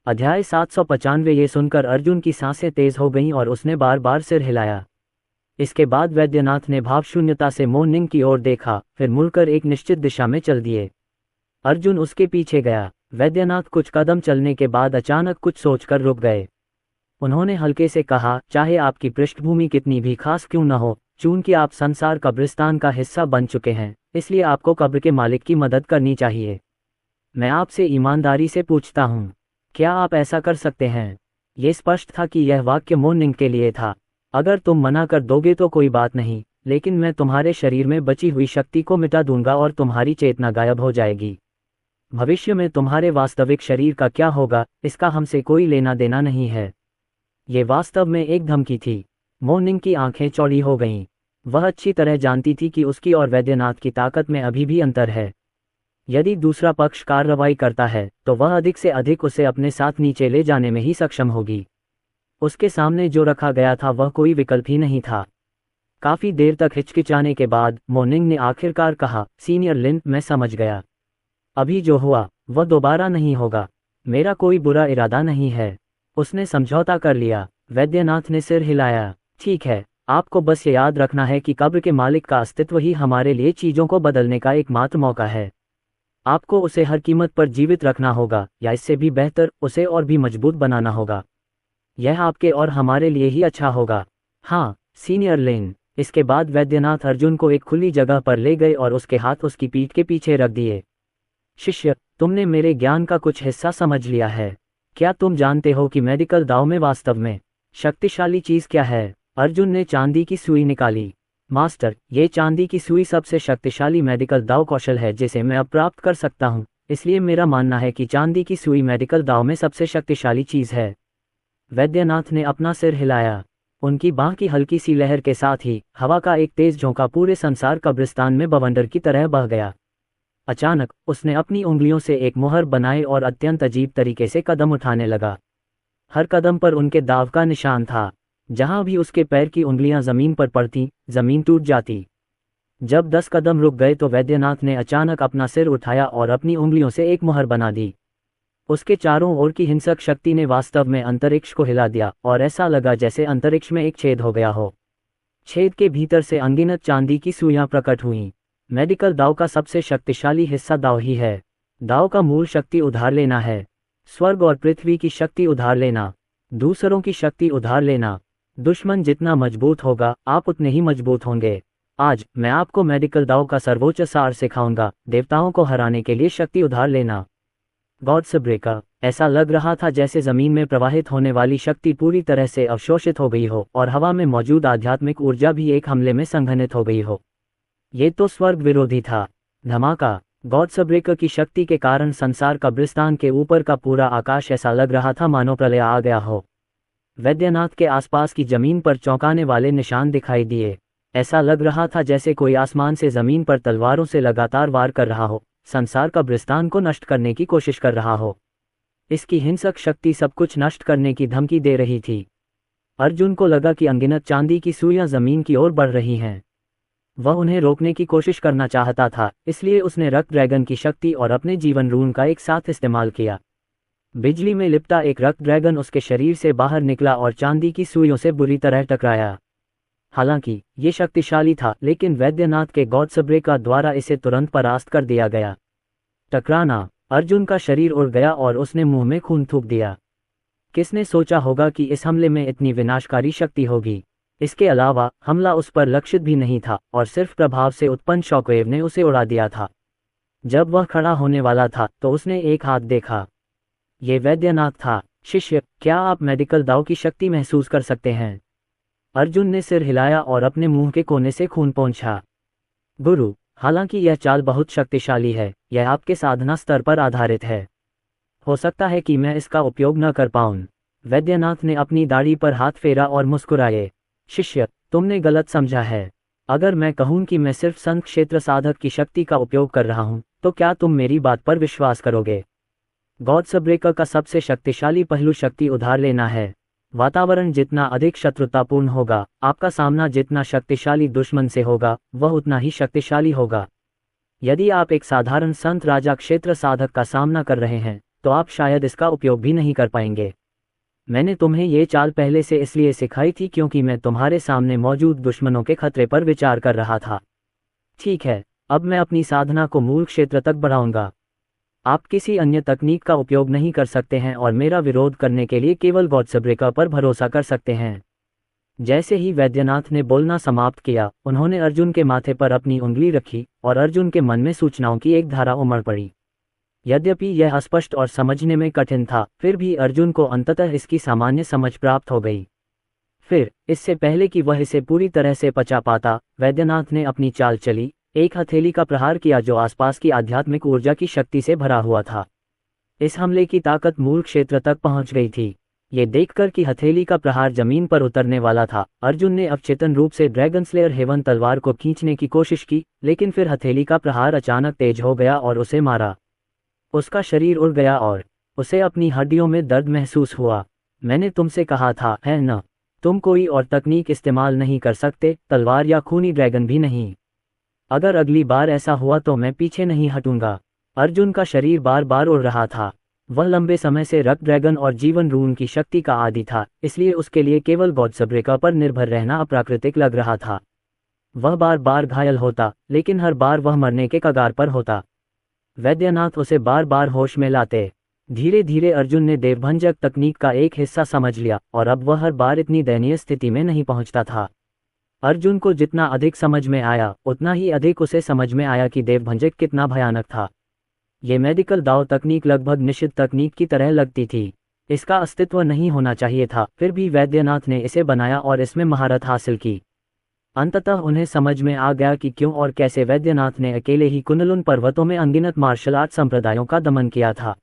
अध्याय 795। ये सुनकर अर्जुन की सांसें तेज हो गईं और उसने बार बार सिर हिलाया। इसके बाद वैद्यनाथ ने भावशून्यता से मोनिंग की ओर देखा, फिर मुड़कर एक निश्चित दिशा में चल दिए। अर्जुन उसके पीछे गया। वैद्यनाथ कुछ कदम चलने के बाद अचानक कुछ सोचकर रुक गए। उन्होंने हल्के से कहा, चाहे आपकी पृष्ठभूमि कितनी भी खास क्यों न हो, चूंकि आप संसार कब्रिस्तान का हिस्सा बन चुके हैं, इसलिए आपको कब्र के मालिक की मदद करनी चाहिए। मैं आपसे ईमानदारी से पूछता हूँ, क्या आप ऐसा कर सकते हैं? ये स्पष्ट था कि यह वाक्य मोनिंग के लिए था। अगर तुम मना कर दोगे तो कोई बात नहीं, लेकिन मैं तुम्हारे शरीर में बची हुई शक्ति को मिटा दूंगा और तुम्हारी चेतना गायब हो जाएगी। भविष्य में तुम्हारे वास्तविक शरीर का क्या होगा, इसका हमसे कोई लेना देना नहीं है। ये वास्तव में एक धमकी थी। मोनिंग की आंखें चौड़ी हो गईं। वह अच्छी तरह जानती थी कि उसकी और वैद्यनाथ की ताकत में अभी भी अंतर है। यदि दूसरा पक्ष कार्रवाई करता है तो वह अधिक से अधिक उसे अपने साथ नीचे ले जाने में ही सक्षम होगी। उसके सामने जो रखा गया था वह कोई विकल्प ही नहीं था। काफी देर तक हिचकिचाने के बाद मोनिंग ने आखिरकार कहा, सीनियर लिन, मैं समझ गया। अभी जो हुआ वह दोबारा नहीं होगा। मेरा कोई बुरा इरादा नहीं है। उसने समझौता कर लिया। वैद्यनाथ ने सिर हिलाया। ठीक है, आपको बस ये याद रखना है कि कब्र के मालिक का अस्तित्व ही हमारे लिए चीज़ों को बदलने का एकमात्र मौका है। आपको उसे हर कीमत पर जीवित रखना होगा, या इससे भी बेहतर, उसे और भी मजबूत बनाना होगा। यह आपके और हमारे लिए ही अच्छा होगा। हाँ, सीनियर लेन। इसके बाद वैद्यनाथ अर्जुन को एक खुली जगह पर ले गए और उसके हाथ उसकी पीठ के पीछे रख दिए। शिष्य, तुमने मेरे ज्ञान का कुछ हिस्सा समझ लिया है। क्या तुम जानते हो कि मेडिकल दाव में वास्तव में शक्तिशाली चीज़ क्या है? अर्जुन ने चांदी की सुई निकाली। मास्टर, ये चांदी की सुई सबसे शक्तिशाली मेडिकल दाव कौशल है जिसे मैं अब प्राप्त कर सकता हूँ, इसलिए मेरा मानना है कि चांदी की सुई मेडिकल दाव में सबसे शक्तिशाली चीज़ है। वैद्यनाथ ने अपना सिर हिलाया। उनकी बांह की हल्की सी लहर के साथ ही हवा का एक तेज झोंका पूरे संसार कब्रिस्तान में बवंडर की तरह बह गया। अचानक उसने अपनी उंगलियों से एक मुहर बनाए और अत्यंत अजीब तरीके से कदम उठाने लगा। हर कदम पर उनके दाव का निशान था। जहां भी उसके पैर की उंगलियां जमीन पर पड़ती, जमीन टूट जाती। जब 10 कदम रुक गए तो वैद्यनाथ ने अचानक अपना सिर उठाया और अपनी उंगलियों से एक मुहर बना दी। उसके चारों ओर की हिंसक शक्ति ने वास्तव में अंतरिक्ष को हिला दिया और ऐसा लगा जैसे अंतरिक्ष में एक छेद हो गया हो। छेद के भीतर से अनगिनत चांदी की सुइयां प्रकट हुईं। मेडिकल दाव का सबसे शक्तिशाली हिस्सा दाव ही है। दाव का मूल शक्ति उधार लेना है। स्वर्ग और पृथ्वी की शक्ति उधार लेना, दूसरों की शक्ति उधार लेना। दुश्मन जितना मजबूत होगा, आप उतने ही मजबूत होंगे। आज मैं आपको मेडिकल दाव का सर्वोच्च सार सिखाऊंगा, देवताओं को हराने के लिए शक्ति उधार लेना। Gods breaker. ऐसा लग रहा था जैसे जमीन में प्रवाहित होने वाली शक्ति पूरी तरह से अवशोषित हो गई हो और हवा में मौजूद आध्यात्मिक ऊर्जा भी एक हमले में संघनित हो गई हो। ये तो स्वर्ग विरोधी था। धमाका। गॉड्स ब्रेकर की शक्ति के कारण संसार कब्रिस्तान के ऊपर का पूरा आकाश ऐसा लग रहा था मानो प्रलय आ गया हो। वैद्यनाथ के आसपास की जमीन पर चौंकाने वाले निशान दिखाई दिए। ऐसा लग रहा था जैसे कोई आसमान से जमीन पर तलवारों से लगातार वार कर रहा हो, संसार कब्रिस्तान को नष्ट करने की कोशिश कर रहा हो। इसकी हिंसक शक्ति सब कुछ नष्ट करने की धमकी दे रही थी। अर्जुन को लगा कि अनगिनत चांदी की सुइयां जमीन की ओर बढ़ रही हैं। वह उन्हें रोकने की कोशिश करना चाहता था, इसलिए उसने रक्त ड्रैगन की शक्ति और अपने जीवन रून का एक साथ इस्तेमाल किया। बिजली में लिपटा एक रक्त ड्रैगन उसके शरीर से बाहर निकला और चांदी की सुइयों से बुरी तरह टकराया। हालांकि ये शक्तिशाली था, लेकिन वैद्यनाथ के गॉड्स ब्रेकर द्वारा इसे तुरंत परास्त कर दिया गया। टकराना। अर्जुन का शरीर उड़ गया और उसने मुंह में खून थूक दिया। किसने सोचा होगा कि इस हमले में इतनी विनाशकारी शक्ति होगी। इसके अलावा हमला उस पर लक्षित भी नहीं था और सिर्फ प्रभाव से उत्पन्न शॉकवेव ने उसे उड़ा दिया था। जब वह खड़ा होने वाला था तो उसने एक हाथ देखा। ये वैद्यनाथ था। शिष्य, क्या आप मेडिकल दाव की शक्ति महसूस कर सकते हैं? अर्जुन ने सिर हिलाया और अपने मुंह के कोने से खून पोंछा। गुरु, हालांकि यह चाल बहुत शक्तिशाली है, यह आपके साधना स्तर पर आधारित है। हो सकता है कि मैं इसका उपयोग न कर पाऊं। वैद्यनाथ ने अपनी दाढ़ी पर हाथ फेरा और मुस्कुराए। शिष्य, तुमने गलत समझा है। अगर मैं कहूं कि मैं सिर्फ संत क्षेत्र साधक की शक्ति का उपयोग कर रहा हूं, तो क्या तुम मेरी बात पर विश्वास करोगे? गॉड्स ब्रेकर का सबसे शक्तिशाली पहलू शक्ति उधार लेना है। वातावरण जितना अधिक शत्रुतापूर्ण होगा, आपका सामना जितना शक्तिशाली दुश्मन से होगा, वह उतना ही शक्तिशाली होगा। यदि आप एक साधारण संत राजा क्षेत्र साधक का सामना कर रहे हैं, तो आप शायद इसका उपयोग भी नहीं कर पाएंगे। मैंने तुम्हें ये चाल पहले से इसलिए सिखाई थी क्योंकि मैं तुम्हारे सामने मौजूद दुश्मनों के खतरे पर विचार कर रहा था। ठीक है, अब मैं अपनी साधना को मूल क्षेत्र तक बढ़ाऊंगा। आप किसी अन्य तकनीक का उपयोग नहीं कर सकते हैं और मेरा विरोध करने के लिए केवल गॉड्स ब्रेकर पर भरोसा कर सकते हैं। जैसे ही वैद्यनाथ ने बोलना समाप्त किया, उन्होंने अर्जुन के माथे पर अपनी उंगली रखी और अर्जुन के मन में सूचनाओं की एक धारा उमड़ पड़ी। यद्यपि यह अस्पष्ट और समझने में कठिन था, फिर भी अर्जुन को अंततः इसकी सामान्य समझ प्राप्त हो गई। फिर, इससे पहले कि वह इसे पूरी तरह से पचा पाता, वैद्यनाथ ने अपनी चाल चली, एक हथेली का प्रहार किया जो आसपास की आध्यात्मिक ऊर्जा की शक्ति से भरा हुआ था। इस हमले की ताकत मूल क्षेत्र तक पहुंच गई थी। ये देखकर कि हथेली का प्रहार जमीन पर उतरने वाला था, अर्जुन ने अवचेतन रूप से ड्रैगन स्लेयर हेवन तलवार को खींचने की कोशिश की, लेकिन फिर हथेली का प्रहार अचानक तेज हो गया और उसे मारा। उसका शरीर उड़ गया और उसे अपनी हड्डियों में दर्द महसूस हुआ। मैंने तुमसे कहा था, है न? तुम कोई और तकनीक इस्तेमाल नहीं कर सकते, तलवार या खूनी ड्रैगन भी नहीं। अगर अगली बार ऐसा हुआ तो मैं पीछे नहीं हटूंगा। अर्जुन का शरीर बार बार उड़ रहा था। वह लंबे समय से रक्त ड्रैगन और जीवन रून की शक्ति का आदी था, इसलिए उसके लिए केवल गॉड्सब्रेका पर निर्भर रहना अप्राकृतिक लग रहा था। वह बार बार घायल होता, लेकिन हर बार वह मरने के कगार पर होता। वैद्यनाथ उसे बार बार होश में लाते। धीरे धीरे अर्जुन ने देवभंजक तकनीक का एक हिस्सा समझ लिया और अब वह हर बार इतनी दयनीय स्थिति में नहीं पहुंचता था। अर्जुन को जितना अधिक समझ में आया, उतना ही अधिक उसे समझ में आया कि देवभंजक कितना भयानक था। ये मेडिकल दाव तकनीक लगभग निषिद्ध तकनीक की तरह लगती थी। इसका अस्तित्व नहीं होना चाहिए था, फिर भी वैद्यनाथ ने इसे बनाया और इसमें महारत हासिल की। अंततः उन्हें समझ में आ गया कि क्यों और कैसे वैद्यनाथ ने अकेले ही कुनलुन पर्वतों में अनगिनत मार्शल आर्ट संप्रदायों का दमन किया था।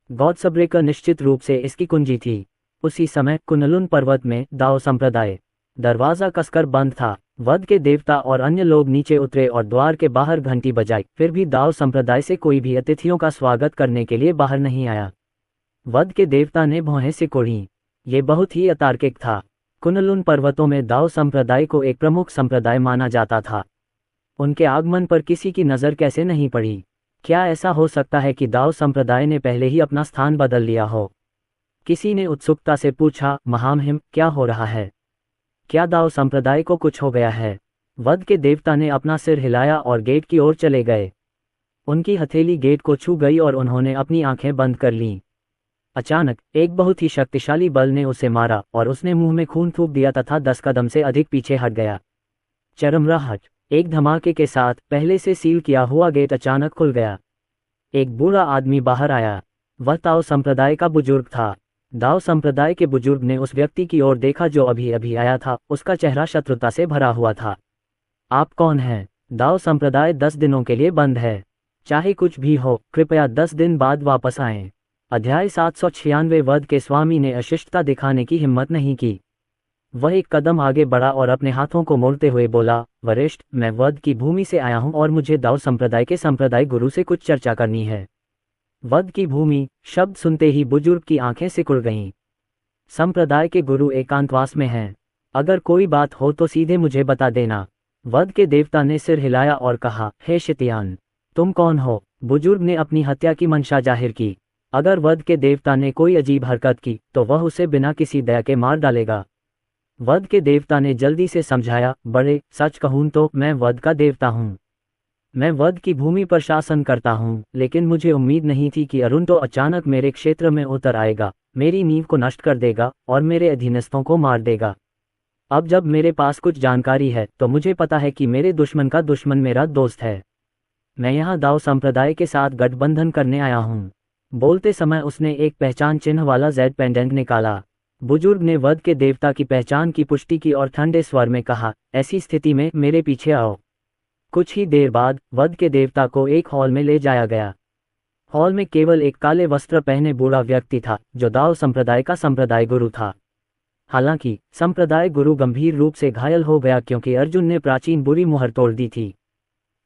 गॉड्सब्रेका निश्चित रूप से इसकी कुंजी थी। उसी समय कुनलुन पर्वत में दाओ संप्रदाय दरवाजा कसकर बंद था। वध के देवता और अन्य लोग नीचे उतरे और द्वार के बाहर घंटी बजाई, फिर भी दाओ संप्रदाय से कोई भी अतिथियों का स्वागत करने के लिए बाहर नहीं आया। वध के देवता ने भौहें सिकोड़ी। ये बहुत ही अतार्किक था। कुनलुन पर्वतों में दाओ संप्रदाय को एक प्रमुख संप्रदाय माना जाता था। उनके आगमन पर किसी की नज़र कैसे नहीं पड़ी? क्या ऐसा हो सकता है कि दाओ संप्रदाय ने पहले ही अपना स्थान बदल लिया हो? किसी ने उत्सुकता से पूछा, महामहिम, क्या हो रहा है? क्या दाओ संप्रदाय को कुछ हो गया है? वध के देवता ने अपना सिर हिलाया और गेट की ओर चले गए। उनकी हथेली गेट को छू गई और उन्होंने अपनी आंखें बंद कर लीं। अचानक एक बहुत ही शक्तिशाली बल ने उसे मारा और उसने मुंह में खून थूक दिया तथा 10 कदम से अधिक पीछे हट गया। चरमराहट। एक धमाके के साथ पहले से सील किया हुआ गेट अचानक खुल गया। एक बूढ़ा आदमी बाहर आया। वह दाओ संप्रदाय का बुजुर्ग था। दाओ संप्रदाय के बुजुर्ग ने उस व्यक्ति की ओर देखा जो अभी अभी आया था। उसका चेहरा शत्रुता से भरा हुआ था। आप कौन हैं? दाओ संप्रदाय 10 दिनों के लिए बंद है। चाहे कुछ भी हो, कृपया 10 दिन बाद वापस आएं। अध्याय 796। वध के स्वामी ने अशिष्टता दिखाने की हिम्मत नहीं की। वह एक कदम आगे बढ़ा और अपने हाथों को मोड़ते हुए बोला, वरिष्ठ, मैं वध की भूमि से आया हूं और मुझे दाओ संप्रदाय के संप्रदाय गुरु से कुछ चर्चा करनी है। वध की भूमि शब्द सुनते ही बुजुर्ग की आंखें सिकुड़ गईं। संप्रदाय के गुरु एकांतवास में हैं। अगर कोई बात हो तो सीधे मुझे बता देना। वध के देवता ने सिर हिलाया और कहा, हे शितयान, तुम कौन हो? बुजुर्ग ने अपनी हत्या की मंशा जाहिर की। अगर वध के देवता ने कोई अजीब हरकत की तो वह उसे बिना किसी दया के मार डालेगा। वध के देवता ने जल्दी से समझाया, बड़े, सच कहूं तो मैं वध का देवता हूं। मैं वध की भूमि पर शासन करता हूं, लेकिन मुझे उम्मीद नहीं थी कि अरुण तो अचानक मेरे क्षेत्र में उतर आएगा, मेरी नींव को नष्ट कर देगा और मेरे अधीनस्थों को मार देगा। अब जब मेरे पास कुछ जानकारी है तो मुझे पता है कि मेरे दुश्मन का दुश्मन मेरा दोस्त है। मैं यहाँ दाओ संप्रदाय के साथ गठबंधन करने आया हूँ। बोलते समय उसने एक पहचान चिन्ह वाला जेड पेंडेंट निकाला। बुजुर्ग ने वध के देवता की पहचान की पुष्टि की और ठंडे स्वर में कहा, ऐसी स्थिति में मेरे पीछे आओ। कुछ ही देर बाद वध के देवता को एक हॉल में ले जाया गया। हॉल में केवल एक काले वस्त्र पहने बूढ़ा व्यक्ति था जो दाओ संप्रदाय का संप्रदाय गुरु था। हालांकि संप्रदाय गुरु गंभीर रूप से घायल हो गया क्योंकि अर्जुन ने प्राचीन बुरी मुहर तोड़ दी थी।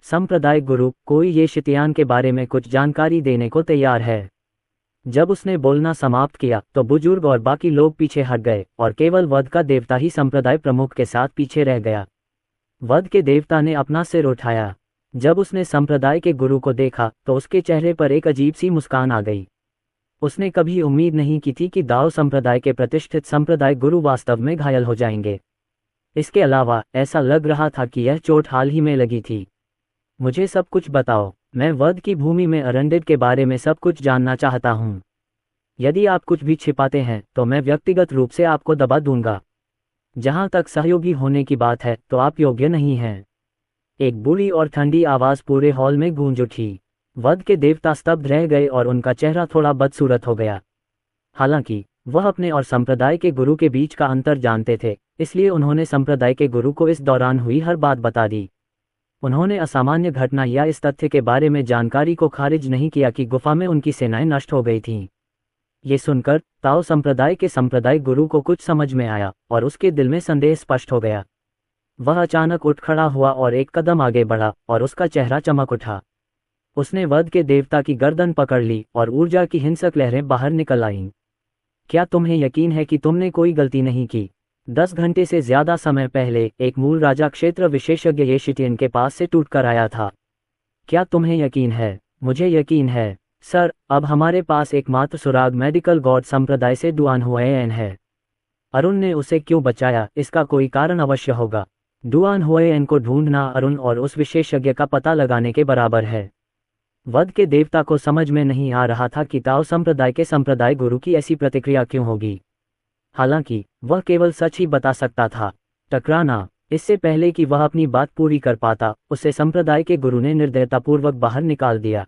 संप्रदाय गुरु, कोई ये शितयान के बारे में कुछ जानकारी देने को तैयार है? जब उसने बोलना समाप्त किया तो बुजुर्ग और बाकी लोग पीछे हट गए और केवल वध का देवता ही संप्रदाय प्रमुख के साथ पीछे रह गया। वध के देवता ने अपना सिर उठाया। जब उसने संप्रदाय के गुरु को देखा तो उसके चेहरे पर एक अजीब सी मुस्कान आ गई। उसने कभी उम्मीद नहीं की थी कि दाओ संप्रदाय के प्रतिष्ठित संप्रदाय गुरु वास्तव में घायल हो जाएंगे। इसके अलावा ऐसा लग रहा था कि यह चोट हाल ही में लगी थी। मुझे सब कुछ बताओ। मैं वध की भूमि में अरंडिड के बारे में सब कुछ जानना चाहता हूँ। यदि आप कुछ भी छिपाते हैं तो मैं व्यक्तिगत रूप से आपको दबा दूंगा। जहाँ तक सहयोगी होने की बात है तो आप योग्य नहीं हैं। एक बुरी और ठंडी आवाज़ पूरे हॉल में गूंज उठी। वध के देवता स्तब्ध रह गए और उनका चेहरा थोड़ा बदसूरत हो गया। हालांकि वह अपने और संप्रदाय के गुरु के बीच का अंतर जानते थे, इसलिए उन्होंने संप्रदाय के गुरु को इस दौरान हुई हर बात बता दी। उन्होंने असामान्य घटना या इस तथ्य के बारे में जानकारी को खारिज नहीं किया कि गुफा में उनकी सेनाएं नष्ट हो गई थीं। ये सुनकर दाओ संप्रदाय के संप्रदाय गुरु को कुछ समझ में आया और उसके दिल में संदेह स्पष्ट हो गया। वह अचानक उठ खड़ा हुआ और एक कदम आगे बढ़ा और उसका चेहरा चमक उठा। उसने वध के देवता की गर्दन पकड़ ली और ऊर्जा की हिंसक लहरें बाहर निकल आईं। क्या तुम्हें यकीन है कि तुमने कोई गलती नहीं की? 10 घंटे से ज्यादा समय पहले एक मूल राजा क्षेत्र विशेषज्ञ ये शिटियन के पास से टूट कर आया था। क्या तुम्हें यकीन है? मुझे यकीन है। सर, अब हमारे पास एकमात्र सुराग मेडिकल गॉड संप्रदाय से डुआन हुएन है। अरुण ने उसे क्यों बचाया, इसका कोई कारण अवश्य होगा। डुआन हुएन को ढूंढना अरुण और उस विशेषज्ञ का पता लगाने के बराबर है। वध के देवता को समझ में नहीं आ रहा था कि ताओ संप्रदाय के संप्रदाय गुरु की ऐसी प्रतिक्रिया क्यों होगी। हालांकि वह केवल सच ही बता सकता था। टकराना। इससे पहले कि वह अपनी बात पूरी कर पाता, उसे संप्रदाय के गुरु ने निर्दयतापूर्वक बाहर निकाल दिया।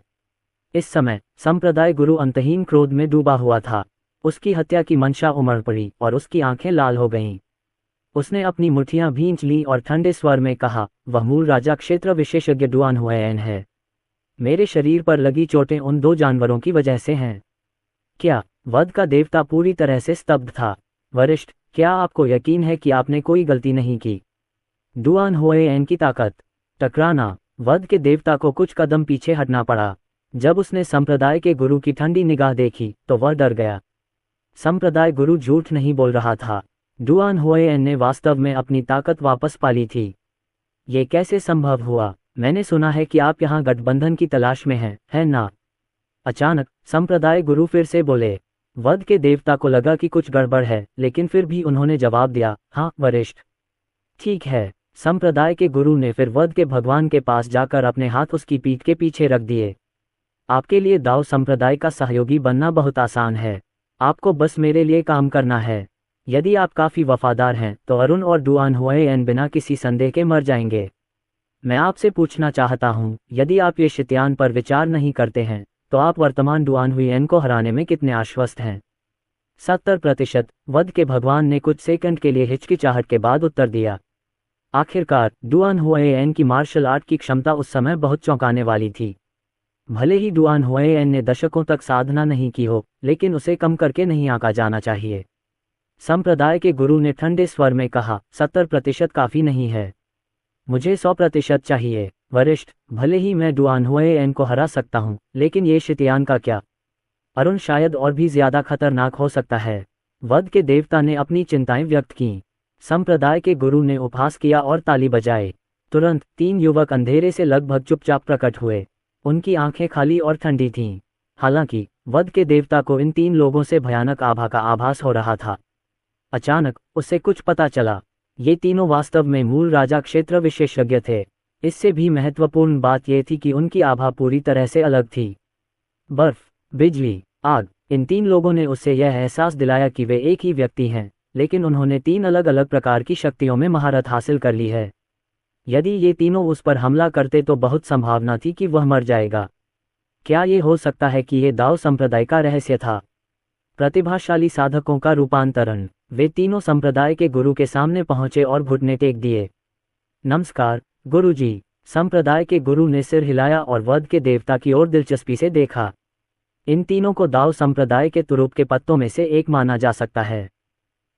इस समय संप्रदाय गुरु अंतहीन क्रोध में डूबा हुआ था। उसकी हत्या की मंशा उमड़ पड़ी और उसकी आंखें लाल हो गईं। उसने अपनी मुट्ठियां भींच ली और ठंडे स्वर में कहा, वह मूल राजा क्षेत्र विशेषज्ञ डुआन हुएन है। मेरे शरीर पर लगी चोटें उन 2 जानवरों की वजह से हैं। क्या? वध का देवता पूरी तरह से स्तब्ध था। वरिष्ठ, क्या आपको यकीन है कि आपने कोई गलती नहीं की? डुआन हुएन की ताकत। टकराना। वध के देवता को कुछ कदम पीछे हटना पड़ा। जब उसने संप्रदाय के गुरु की ठंडी निगाह देखी तो वह डर गया। संप्रदाय गुरु झूठ नहीं बोल रहा था। डुआन हुएन ने वास्तव में अपनी ताकत वापस पा ली थी। ये कैसे संभव हुआ? मैंने सुना है कि आप यहाँ गठबंधन की तलाश में हैं, है ना? अचानक संप्रदाय गुरु फिर से बोले। वध के देवता को लगा कि कुछ गड़बड़ है, लेकिन फिर भी उन्होंने जवाब दिया, हाँ वरिष्ठ। ठीक है। संप्रदाय के गुरु ने फिर वध के भगवान के पास जाकर अपने हाथ उसकी पीठ के पीछे रख दिए। आपके लिए दाओ संप्रदाय का सहयोगी बनना बहुत आसान है। आपको बस मेरे लिए काम करना है। यदि आप काफ़ी वफादार हैं तो अरुण और डुआन हुएन बिना किसी संदेह के मर जाएंगे। मैं आपसे पूछना चाहता हूँ, यदि आप ये शैतान पर विचार नहीं करते हैं तो आप वर्तमान डुआन हुएन को हराने में कितने आश्वस्त हैं? 70%। वध के भगवान ने कुछ सेकंड के लिए हिचकिचाहट के बाद उत्तर दिया। आखिरकार डुआन हुएन की मार्शल आर्ट की क्षमता उस समय बहुत चौंकाने वाली थी। भले ही डुआन हुएन ने दशकों तक साधना नहीं की हो, लेकिन उसे कम करके नहीं आंका जाना चाहिए। संप्रदाय के गुरु ने ठंडे स्वर में कहा, 70% काफ़ी नहीं है, मुझे 100% चाहिए। वरिष्ठ, भले ही मैं डुआन हुएन को हरा सकता हूँ, लेकिन ये शैतान का क्या? अरुण शायद और भी ज्यादा खतरनाक हो सकता है। वध के देवता ने अपनी चिंताएं व्यक्त की। संप्रदाय के गुरु ने उपहास किया और ताली बजाए। तुरंत 3 युवक अंधेरे से लगभग चुपचाप प्रकट हुए। उनकी आंखें खाली और ठंडी थीं। हालांकि वध के देवता को इन 3 लोगों से भयानक आभा का आभास हो रहा था। अचानक उसे कुछ पता चला। ये तीनों वास्तव में मूल राजा क्षेत्र विशेषज्ञ थे। इससे भी महत्वपूर्ण बात यह थी कि उनकी आभा पूरी तरह से अलग थी। बर्फ, बिजली, आग, इन 3 लोगों ने उससे यह एहसास दिलाया कि वे एक ही व्यक्ति हैं, लेकिन उन्होंने 3 अलग अलग प्रकार की शक्तियों में महारत हासिल कर ली है। यदि ये तीनों उस पर हमला करते तो बहुत संभावना थी कि वह मर जाएगा। क्या ये हो सकता है कि ये दाओ संप्रदाय का रहस्य था? प्रतिभाशाली साधकों का रूपांतरण। वे तीनों संप्रदाय के गुरु के सामने पहुंचे और घुटने टेक दिए। नमस्कार गुरुजी। संप्रदाय के गुरु ने सिर हिलाया और वध के देवता की ओर दिलचस्पी से देखा। इन तीनों को दाओ संप्रदाय के तुरुप के पत्तों में से एक माना जा सकता है।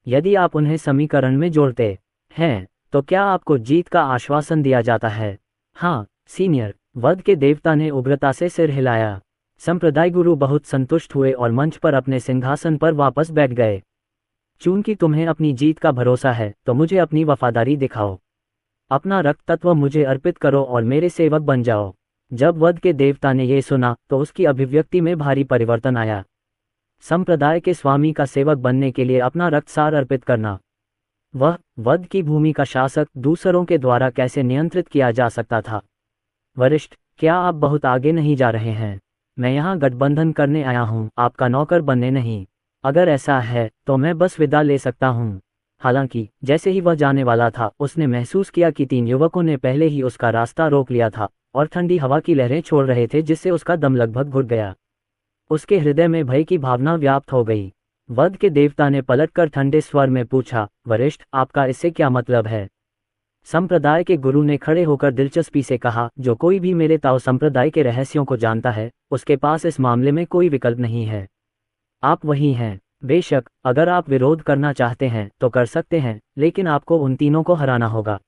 यदि आप उन्हें समीकरण में जोड़ते हैं तो क्या आपको जीत का आश्वासन दिया जाता है? हाँ सीनियर। वध के देवता ने उग्रता से सिर हिलाया। संप्रदाय गुरु बहुत संतुष्ट हुए और मंच पर अपने सिंहासन पर वापस बैठ गए। चूंकि तुम्हें अपनी जीत का भरोसा है तो मुझे अपनी वफादारी दिखाओ। अपना रक्त तत्व मुझे अर्पित करो और मेरे सेवक बन जाओ। जब वध के देवता ने यह सुना तो उसकी अभिव्यक्ति में भारी परिवर्तन आया। संप्रदाय के स्वामी का सेवक बनने के लिए अपना रक्त सार अर्पित करना, वह वध की भूमि का शासक दूसरों के द्वारा कैसे नियंत्रित किया जा सकता था? वरिष्ठ, क्या आप बहुत आगे नहीं जा रहे हैं? मैं यहाँ गठबंधन करने आया हूँ, आपका नौकर बनने नहीं। अगर ऐसा है तो मैं बस विदा ले सकता हूँ। हालांकि जैसे ही वह जाने वाला था उसने महसूस किया कि 3 युवकों ने पहले ही उसका रास्ता रोक लिया था और ठंडी हवा की लहरें छोड़ रहे थे, जिससे उसका दम लगभग घुट गया। उसके हृदय में भय की भावना व्याप्त हो गई। वध के देवता ने पलटकर ठंडे स्वर में पूछा, वरिष्ठ आपका इससे क्या मतलब है? संप्रदाय के गुरु ने खड़े होकर दिलचस्पी से कहा, जो कोई भी मेरे ताओ संप्रदाय के रहस्यों को जानता है उसके पास इस मामले में कोई विकल्प नहीं है। आप वही हैं। बेशक अगर आप विरोध करना चाहते हैं तो कर सकते हैं, लेकिन आपको उन तीनों को हराना होगा।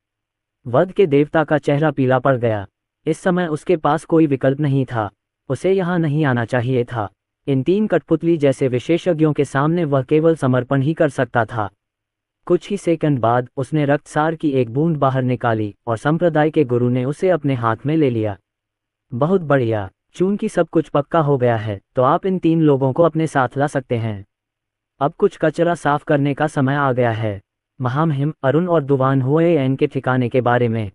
वध के देवता का चेहरा पीला पड़ गया। इस समय उसके पास कोई विकल्प नहीं था। उसे यहाँ नहीं आना चाहिए था। इन 3 कठपुतली जैसे विशेषज्ञों के सामने वह केवल समर्पण ही कर सकता था। कुछ ही सेकंड बाद उसने रक्तसार की एक बूंद बाहर निकाली और संप्रदाय के गुरु ने उसे अपने हाथ में ले लिया। बहुत बढ़िया। चूंकि सब कुछ पक्का हो गया है तो आप इन 3 लोगों को अपने साथ ला सकते हैं। अब कुछ कचरा साफ करने का समय आ गया है। महामहिम, अरुण और दुवान हुएन के ठिकाने के बारे में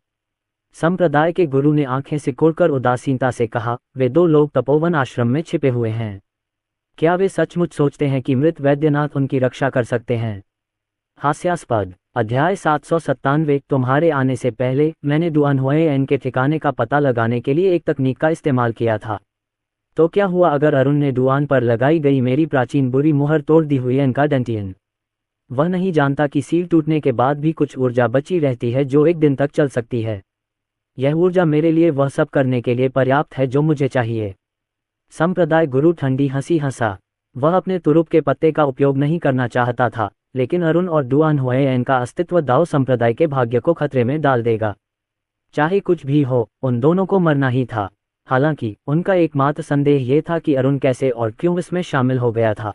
संप्रदाय के गुरु ने आंखें सिकोड़कर उदासीनता से कहा, वे 2 लोग तपोवन आश्रम में छिपे हुए हैं। क्या वे सचमुच सोचते हैं कि मृत वैद्यनाथ उनकी रक्षा कर सकते हैं? हास्यास्पद। अध्याय 797। तुम्हारे आने से पहले मैंने दुआन हुएन के ठिकाने का पता लगाने के लिए एक तकनीक का इस्तेमाल किया था। तो क्या हुआ अगर अरुण ने दुआन पर लगाई गई मेरी प्राचीन बुरी मुहर तोड़ दी हुई का डेंटियन? वह नहीं जानता कि सील टूटने के बाद भी कुछ ऊर्जा बची रहती है जो एक दिन तक चल सकती है। यह ऊर्जा मेरे लिए वह सब करने के लिए पर्याप्त है जो मुझे चाहिए। संप्रदाय गुरु ठंडी हंसी हंसा। वह अपने तुरुप के पत्ते का उपयोग नहीं करना चाहता था, लेकिन अरुण और दुआन हुएन का अस्तित्व दाओ संप्रदाय के भाग्य को खतरे में डाल देगा। चाहे कुछ भी हो, उन दोनों को मरना ही था। हालांकि उनका एकमात्र संदेह ये था कि अरुण कैसे और क्यों इसमें शामिल हो गया था।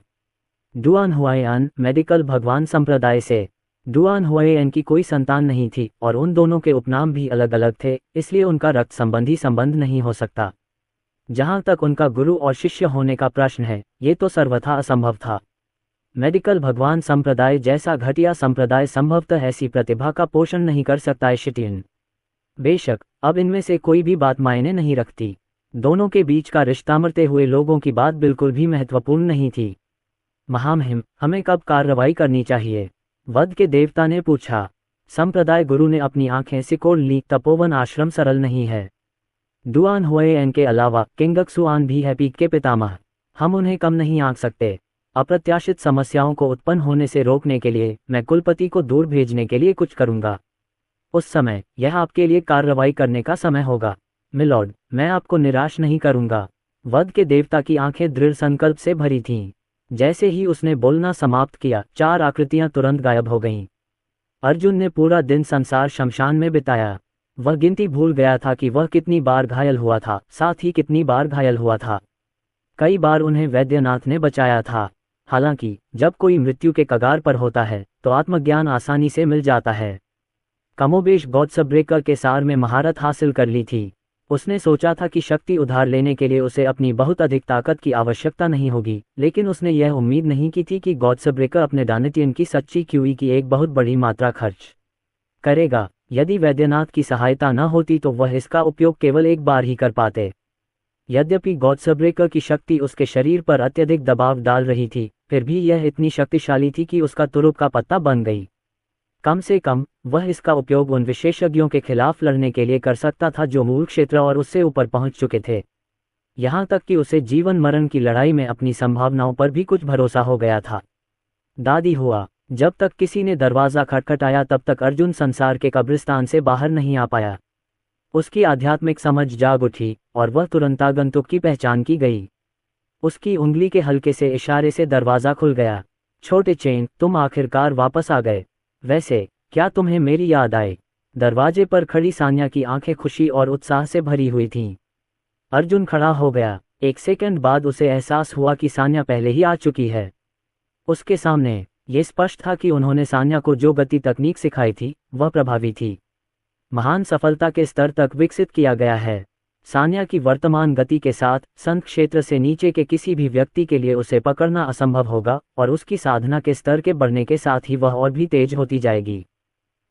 दुआन हुएन मेडिकल भगवान संप्रदाय से। दुआन हुएन की कोई संतान नहीं थी और उन दोनों के उपनाम भी अलग अलग थे, इसलिए उनका रक्त संबंधी संबंध नहीं हो सकता। जहां तक उनका गुरु और शिष्य होने का प्रश्न है, ये तो सर्वथा असंभव था। मेडिकल भगवान संप्रदाय जैसा घटिया संप्रदाय संभवतः ऐसी प्रतिभा का पोषण नहीं कर सकता है। शिटियन। बेशक अब इनमें से कोई भी बात मायने नहीं रखती। दोनों के बीच का रिश्ता मरते हुए लोगों की बात बिल्कुल भी महत्वपूर्ण नहीं थी। महामहिम, हमें कब कार्रवाई करनी चाहिए? वध के देवता ने पूछा। संप्रदाय गुरु ने अपनी आंखें सिकोड़ ली। तपोवन आश्रम सरल नहीं है। दुआन हुएन के अलावा किंगक्सुआन भी है पीक के पितामह। हम उन्हें कम नहीं आंक सकते। अप्रत्याशित समस्याओं को उत्पन्न होने से रोकने के लिए मैं कुलपति को दूर भेजने के लिए कुछ करूंगा। उस समय यह आपके लिए कार्रवाई करने का समय होगा। मिलॉर्ड, मैं आपको निराश नहीं करूंगा। वध के देवता की आंखें दृढ़ संकल्प से भरी थीं। जैसे ही उसने बोलना समाप्त किया, 4 आकृतियां तुरंत गायब हो गईं। अर्जुन ने पूरा दिन संसार शमशान में बिताया। वह गिनती भूल गया था कि वह कितनी बार घायल हुआ था, साथ ही कितनी बार घायल हुआ था। कई बार उन्हें वैद्यनाथ ने बचाया था। हालांकि जब कोई मृत्यु के कगार पर होता है तो आत्मज्ञान आसानी से मिल जाता है। कमोबेश गॉड्सब्रेकर के सार में महारत हासिल कर ली थी। उसने सोचा था कि शक्ति उधार लेने के लिए उसे अपनी बहुत अधिक ताकत की आवश्यकता नहीं होगी, लेकिन उसने यह उम्मीद नहीं की थी कि गॉड्सब्रेकर अपने दानिटियन की सच्ची क्यूई की एक बहुत बड़ी मात्रा खर्च करेगा। यदि वैद्यनाथ की सहायता न होती तो वह इसका उपयोग केवल एक बार ही कर पाते। यद्यपि गॉड्सब्रेकर की शक्ति उसके शरीर पर अत्यधिक दबाव डाल रही थी, फिर भी यह इतनी शक्तिशाली थी कि उसका तुरुप का पत्ता बन गई। कम से कम वह इसका उपयोग उन विशेषज्ञों के खिलाफ लड़ने के लिए कर सकता था जो मूल क्षेत्र और उससे ऊपर पहुंच चुके थे। यहां तक कि उसे जीवन मरण की लड़ाई में अपनी संभावनाओं पर भी कुछ भरोसा हो गया था। दादी हुआ। जब तक किसी ने दरवाज़ा खटखटाया तब तक अर्जुन संसार के कब्रिस्तान से बाहर नहीं आ पाया। उसकी आध्यात्मिक समझ जाग उठी और वह तुरंत आगंतुक की पहचान की गई। उसकी उंगली के हल्के से इशारे से दरवाज़ा खुल गया। छोटे चेन, तुम आखिरकार वापस आ गए। वैसे क्या तुम्हें मेरी याद आई? दरवाजे पर खड़ी सान्या की आंखें खुशी और उत्साह से भरी हुई थीं। अर्जुन खड़ा हो गया। एक सेकंड बाद उसे एहसास हुआ कि सान्या पहले ही आ चुकी है। उसके सामने ये स्पष्ट था कि उन्होंने सान्या को जो गति तकनीक सिखाई थी वह प्रभावी थी, महान सफलता के स्तर तक विकसित किया गया है। सान्या की वर्तमान गति के साथ संत क्षेत्र से नीचे के किसी भी व्यक्ति के लिए उसे पकड़ना असंभव होगा और उसकी साधना के स्तर के बढ़ने के साथ ही वह और भी तेज होती जाएगी।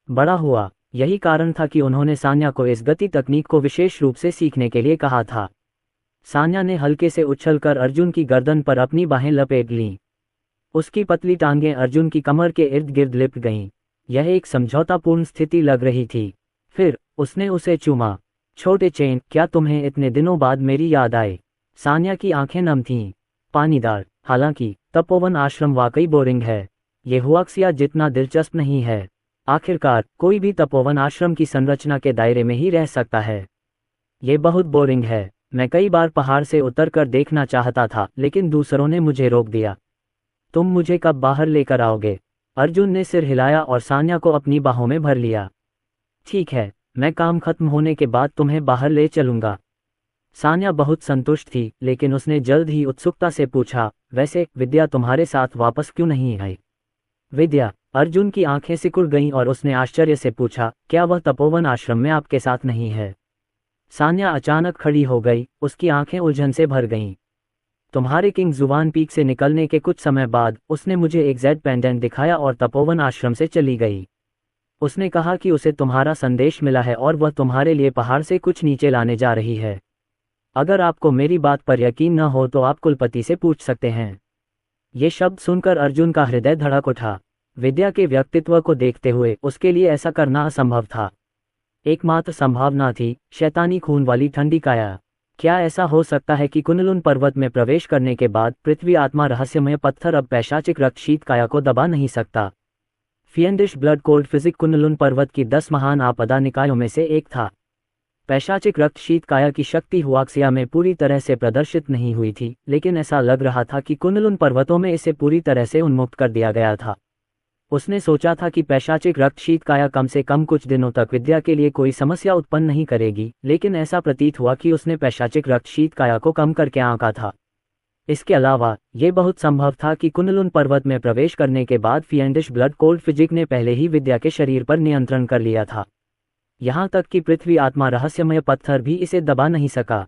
बड़ा हुआ। यही कारण था कि उन्होंने सान्या को इस गति तकनीक को विशेष रूप से सीखने के लिए कहा था। सान्या ने हल्के से उछलकर अर्जुन की गर्दन पर अपनी बाहें लपेट लीं। उसकी पतली टांगें अर्जुन की कमर के इर्द गिर्द लिपट गईं। यह एक समझौतापूर्ण स्थिति लग रही थी। फिर उसने उसे चूमा। छोटे चेन, क्या तुम्हें इतने दिनों बाद मेरी याद आई? सान्या की आंखें नम थीं, पानीदार। हालांकि तपोवन आश्रम वाकई बोरिंग है। ये हुआक्सिया जितना दिलचस्प नहीं है। आखिरकार कोई भी तपोवन आश्रम की संरचना के दायरे में ही रह सकता है। ये बहुत बोरिंग है। मैं कई बार पहाड़ से उतरकर देखना चाहता था, लेकिन दूसरों ने मुझे रोक दिया। तुम मुझे कब बाहर लेकर आओगे? अर्जुन ने सिर हिलाया और सान्या को अपनी बाहों में भर लिया। ठीक है, मैं काम खत्म होने के बाद तुम्हें बाहर ले चलूंगा। सान्या बहुत संतुष्ट थी, लेकिन उसने जल्द ही उत्सुकता से पूछा, वैसे विद्या तुम्हारे साथ वापस क्यों नहीं आई? विद्या? अर्जुन की आंखें सिकुड़ गईं और उसने आश्चर्य से पूछा, क्या वह तपोवन आश्रम में आपके साथ नहीं है? सान्या अचानक खड़ी हो गई, उसकी आंखें उलझन से भर गईं। तुम्हारे किंग जुवान पीक से निकलने के कुछ समय बाद उसने मुझे एक जेड पेंडेंट दिखाया और तपोवन आश्रम से चली गई। उसने कहा कि उसे तुम्हारा संदेश मिला है और वह तुम्हारे लिए पहाड़ से कुछ नीचे लाने जा रही है। अगर आपको मेरी बात पर यकीन न हो तो आप कुलपति से पूछ सकते हैं। ये शब्द सुनकर अर्जुन का हृदय धड़क उठा। विद्या के व्यक्तित्व को देखते हुए उसके लिए ऐसा करना असंभव था। एकमात्र संभावना थी शैतानी खून वाली ठंडी काया। क्या ऐसा हो सकता है कि कुनलुन पर्वत में प्रवेश करने के बाद पृथ्वी आत्मा रहस्यमय पत्थर अब पैशाचिक रक्त शीत काया को दबा नहीं सकता? फिएंडिश ब्लड कोल्ड फिजिक कुनलुन पर्वत की 10 महान आपदा निकायों में से एक था। पैशाचिक रक्त शीत काया की शक्ति हुआक्सिया में पूरी तरह से प्रदर्शित नहीं हुई थी, लेकिन ऐसा लग रहा था कि कुनलुन पर्वतों में इसे पूरी तरह से उन्मुक्त कर दिया गया था। उसने सोचा था कि पैशाचिक रक्त शीत काया कम से कम कुछ दिनों तक विद्या के लिए कोई समस्या उत्पन्न नहीं करेगी, लेकिन ऐसा प्रतीत हुआ कि उसने पैशाचिक रक्त शीत काया को कम करके आंका था। इसके अलावा ये बहुत संभव था कि कुनलुन पर्वत में प्रवेश करने के बाद फिएंडिश ब्लड कोल्ड फिजिक ने पहले ही विद्या के शरीर पर नियंत्रण कर लिया था। यहाँ तक कि पृथ्वी आत्मा रहस्यमय पत्थर भी इसे दबा नहीं सका।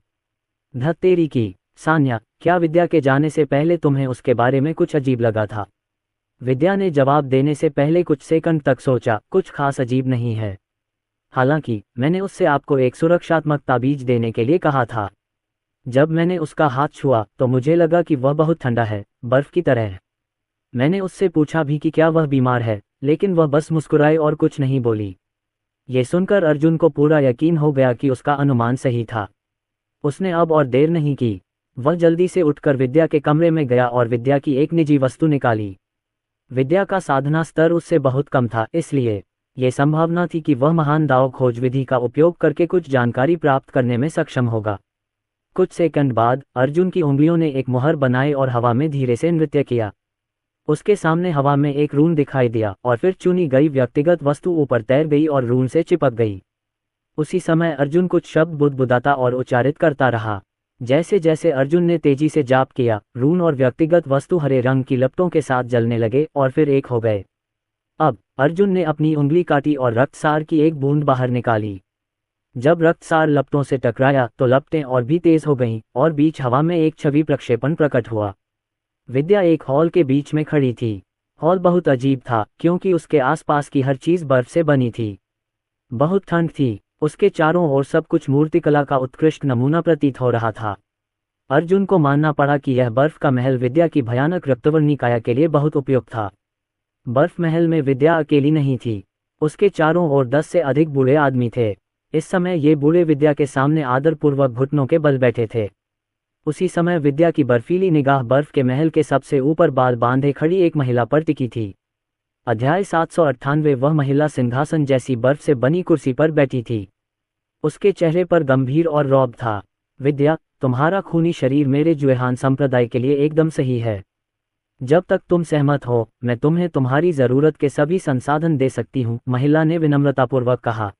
धत्तेरी की सान्या, क्या विद्या के जाने से पहले तुम्हें उसके बारे में कुछ अजीब लगा था? विद्या ने जवाब देने से पहले कुछ सेकंड तक सोचा। कुछ खास अजीब नहीं है। हालांकि मैंने उससे आपको एक सुरक्षात्मक ताबीज देने के लिए कहा था। जब मैंने उसका हाथ छुआ तो मुझे लगा कि वह बहुत ठंडा है, बर्फ की तरह। मैंने उससे पूछा भी कि क्या वह बीमार है, लेकिन वह बस मुस्कुराई और कुछ नहीं बोली। ये सुनकर अर्जुन को पूरा यकीन हो गया कि उसका अनुमान सही था। उसने अब और देर नहीं की। वह जल्दी से उठकर विद्या के कमरे में गया और विद्या की एक निजी वस्तु निकाली। विद्या का साधना स्तर उससे बहुत कम था, इसलिए यह संभावना थी कि वह महान दाव खोज विधि का उपयोग करके कुछ जानकारी प्राप्त करने में सक्षम होगा। कुछ सेकंड बाद अर्जुन की उंगलियों ने एक मुहर बनाई और हवा में धीरे से नृत्य किया। उसके सामने हवा में एक रून दिखाई दिया और फिर चुनी गई व्यक्तिगत वस्तु ऊपर तैर गई और रून से चिपक गई। उसी समय अर्जुन कुछ शब्द बुदबुदाता और उच्चारित करता रहा। जैसे जैसे अर्जुन ने तेजी से जाप किया, रून और व्यक्तिगत वस्तु हरे रंग की लपटों के साथ जलने लगे और फिर एक हो गए। अब अर्जुन ने अपनी उंगली काटी और रक्तसार की एक बूंद बाहर निकाली। जब रक्तसार लपटों से टकराया तो लपटें और भी तेज हो गईं और बीच हवा में एक छवि प्रक्षेपण प्रकट हुआ। विद्या एक हॉल के बीच में खड़ी थी। हॉल बहुत अजीब था क्योंकि उसके आसपास की हर चीज बर्फ से बनी थी। बहुत ठंड थी। उसके चारों ओर सब कुछ मूर्तिकला का उत्कृष्ट नमूना प्रतीत हो रहा था। अर्जुन को मानना पड़ा कि यह बर्फ का महल विद्या की भयानक रक्तवर्णी काया के लिए बहुत उपयुक्त था। बर्फ महल में विद्या अकेली नहीं थी। उसके चारों ओर 10 से अधिक बूढ़े आदमी थे। इस समय ये बूढ़े विद्या के सामने आदरपूर्वक घुटनों के बल बैठे थे। उसी समय विद्या की बर्फीली निगाह बर्फ के महल के सबसे ऊपर बाल बांधे खड़ी एक महिला पर टिकी थी। अध्याय 798। वह महिला सिंहासन जैसी बर्फ से बनी कुर्सी पर बैठी थी। उसके चेहरे पर गंभीर और रौब था। विद्या, तुम्हारा खूनी शरीर मेरे जुएहान संप्रदाय के लिए एकदम सही है। जब तक तुम सहमत हो, मैं तुम्हें तुम्हारी जरूरत के सभी संसाधन दे सकती हूँ, महिला ने विनम्रतापूर्वक कहा।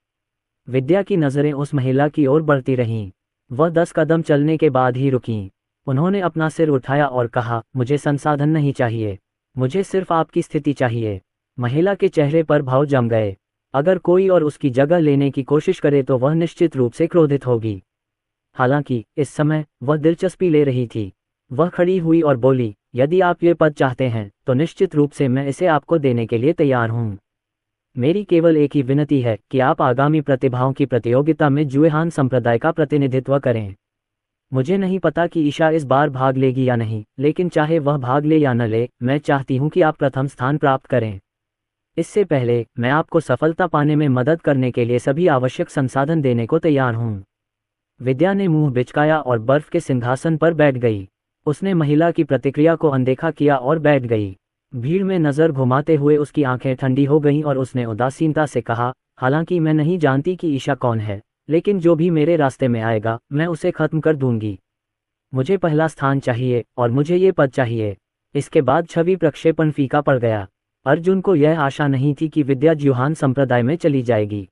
विद्या की नजरें उस महिला की ओर बढ़ती रहीं। वह 10 कदम चलने के बाद ही रुकीं। उन्होंने अपना सिर उठाया और कहा, मुझे संसाधन नहीं चाहिए, मुझे सिर्फ आपकी स्थिति चाहिए। महिला के चेहरे पर भाव जम गए। अगर कोई और उसकी जगह लेने की कोशिश करे तो वह निश्चित रूप से क्रोधित होगी। हालांकि इस समय वह दिलचस्पी ले रही थी। वह खड़ी हुई और बोली, यदि आप ये पद चाहते हैं तो निश्चित रूप से मैं इसे आपको देने के लिए तैयार हूँ। मेरी केवल एक ही विनती है कि आप आगामी प्रतिभाओं की प्रतियोगिता में जुएहान संप्रदाय का प्रतिनिधित्व करें। मुझे नहीं पता कि ईशा इस बार भाग लेगी या नहीं, लेकिन चाहे वह भाग ले या न ले, मैं चाहती हूँ कि आप प्रथम स्थान प्राप्त करें। इससे पहले मैं आपको सफलता पाने में मदद करने के लिए सभी आवश्यक संसाधन देने को तैयार हूँ। विद्या ने मुंह बिचकाया और बर्फ के सिंहासन पर बैठ गई। उसने महिला की प्रतिक्रिया को अनदेखा किया और बैठ गई। भीड़ में नजर घुमाते हुए उसकी आंखें ठंडी हो गईं और उसने उदासीनता से कहा, हालांकि मैं नहीं जानती कि ईशा कौन है, लेकिन जो भी मेरे रास्ते में आएगा मैं उसे खत्म कर दूंगी। मुझे पहला स्थान चाहिए और मुझे ये पद चाहिए। इसके बाद छवि प्रक्षेपण फीका पड़ गया। अर्जुन को यह आशा नहीं थी कि विद्या जुएहान संप्रदाय में चली जाएगी।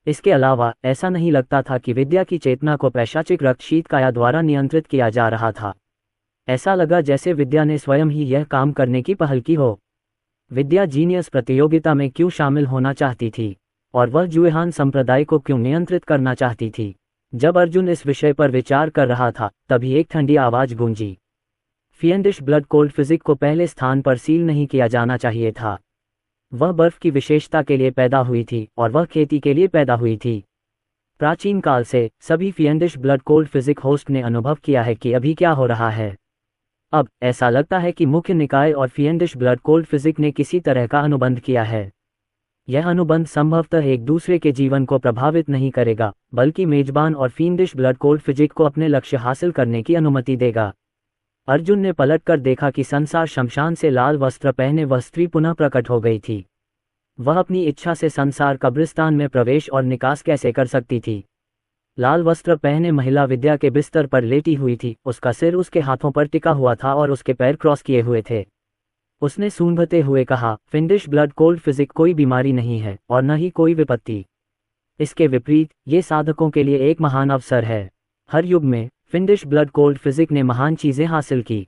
इसके अलावा ऐसा नहीं लगता था कि विद्या की चेतना को पैशाचिक रक्त शीत काया द्वारा नियंत्रित किया जा रहा था। ऐसा लगा जैसे विद्या ने स्वयं ही यह काम करने की पहल की हो। विद्या जीनियस प्रतियोगिता में क्यों शामिल होना चाहती थी और वह जुएहान संप्रदाय को क्यों नियंत्रित करना चाहती थी? जब अर्जुन इस विषय पर विचार कर रहा था तभी एक ठंडी आवाज गूंजी। फिएंडिश ब्लड कोल्ड फिजिक को पहले स्थान पर सील नहीं किया जाना चाहिए था। वह बर्फ की विशेषता के लिए पैदा हुई थी और वह खेती के लिए पैदा हुई थी। प्राचीन काल से सभी फिएंडिश ब्लड कोल्ड फिजिक होस्ट ने अनुभव किया है कि अभी क्या हो रहा है। अब ऐसा लगता है कि मुख्य निकाय और फिएंडिश ब्लड कोल्ड फिजिक ने किसी तरह का अनुबंध किया है। यह अनुबंध संभवतः एक दूसरे के जीवन को प्रभावित नहीं करेगा, बल्कि मेजबान और फिएंडिश ब्लड कोल्ड फिजिक को अपने लक्ष्य हासिल करने की अनुमति देगा। अर्जुन ने पलटकर देखा कि संसार शमशान से लाल वस्त्र पहने वह स्त्री पुनः प्रकट हो गई थी। वह अपनी इच्छा से संसार कब्रिस्तान में प्रवेश और निकास कैसे कर सकती थी। लाल वस्त्र पहने महिला विद्या के बिस्तर पर लेटी हुई थी, उसका सिर उसके हाथों पर टिका हुआ था और उसके पैर क्रॉस किए हुए थे। उसने सूंघते हुए कहा, फिएंडिश ब्लड कोल्ड फिजिक कोई बीमारी नहीं है और न ही कोई विपत्ति। इसके विपरीत ये साधकों के लिए एक महान अवसर है। हर युग में फिएंडिश ब्लड कोल्ड फिजिक ने महान चीजें हासिल की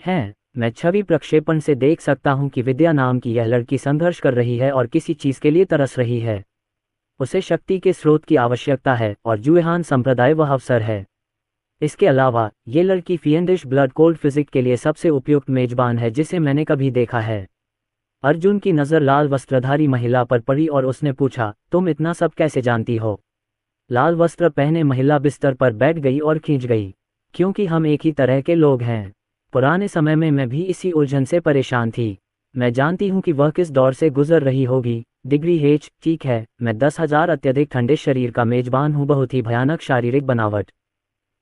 हैं। मैं छवि प्रक्षेपण से देख सकता हूं कि विद्या नाम की यह लड़की संघर्ष कर रही है और किसी चीज के लिए तरस रही है। उसे शक्ति के स्रोत की आवश्यकता है और जुएहान संप्रदाय वह अवसर है। इसके अलावा ये लड़की फिएंडिश ब्लड कोल्ड फिजिक के लिए सबसे उपयुक्त मेजबान है जिसे मैंने कभी देखा है। अर्जुन की नज़र लाल वस्त्रधारी महिला पर पड़ी और उसने पूछा, तुम इतना सब कैसे जानती हो? लाल वस्त्र पहने महिला बिस्तर पर बैठ गई और खींच गई। क्योंकि हम एक ही तरह के लोग हैं। पुराने समय में मैं भी इसी उलझन से परेशान थी। मैं जानती हूँ कि वह किस दौर से गुजर रही होगी। डिग्री एच, ठीक है, मैं 10,000 अत्यधिक ठंडे शरीर का मेजबान हूँ, बहुत ही भयानक शारीरिक बनावट।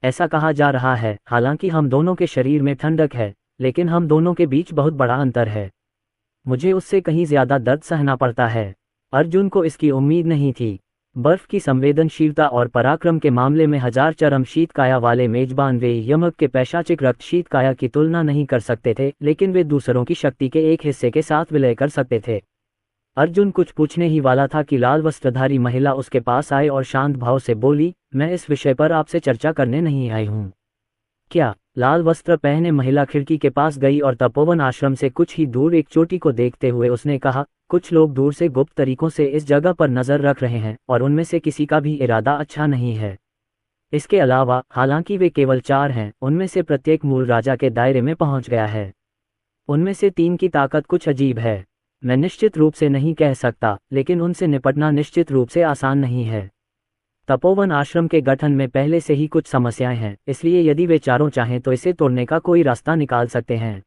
ऐसा कहा जा रहा है, हालांकि हम दोनों के शरीर में ठंडक है, लेकिन हम दोनों के बीच बहुत बड़ा अंतर है। मुझे उससे कहीं ज्यादा दर्द सहना पड़ता है। अर्जुन को इसकी उम्मीद नहीं थी। बर्फ की संवेदनशीलता और पराक्रम के मामले में हजार चरम शीतकाया वाले मेजबान वे यमक के पैशाचिक रक्त शीतकाया की तुलना नहीं कर सकते थे, लेकिन वे दूसरों की शक्ति के एक हिस्से के साथ विलय कर सकते थे। अर्जुन कुछ पूछने ही वाला था कि लाल वस्त्रधारी महिला उसके पास आए और शांत भाव से बोली, मैं इस विषय पर आपसे चर्चा करने नहीं आई हूँ। क्या? लाल वस्त्र पहने महिला खिड़की के पास गई और तपोवन आश्रम से कुछ ही दूर एक चोटी को देखते हुए उसने कहा, कुछ लोग दूर से गुप्त तरीकों से इस जगह पर नजर रख रहे हैं और उनमें से किसी का भी इरादा अच्छा नहीं है। इसके अलावा हालांकि वे केवल 4 हैं, उनमें से प्रत्येक मूल राजा के दायरे में पहुंच गया है। उनमें से 3 की ताकत कुछ अजीब है। मैं निश्चित रूप से नहीं कह सकता, लेकिन उनसे निपटना निश्चित रूप से आसान नहीं है। तपोवन आश्रम के गठन में पहले से ही कुछ समस्याएं हैं, इसलिए यदि वे चारों चाहें तो इसे तोड़ने का कोई रास्ता निकाल सकते हैं।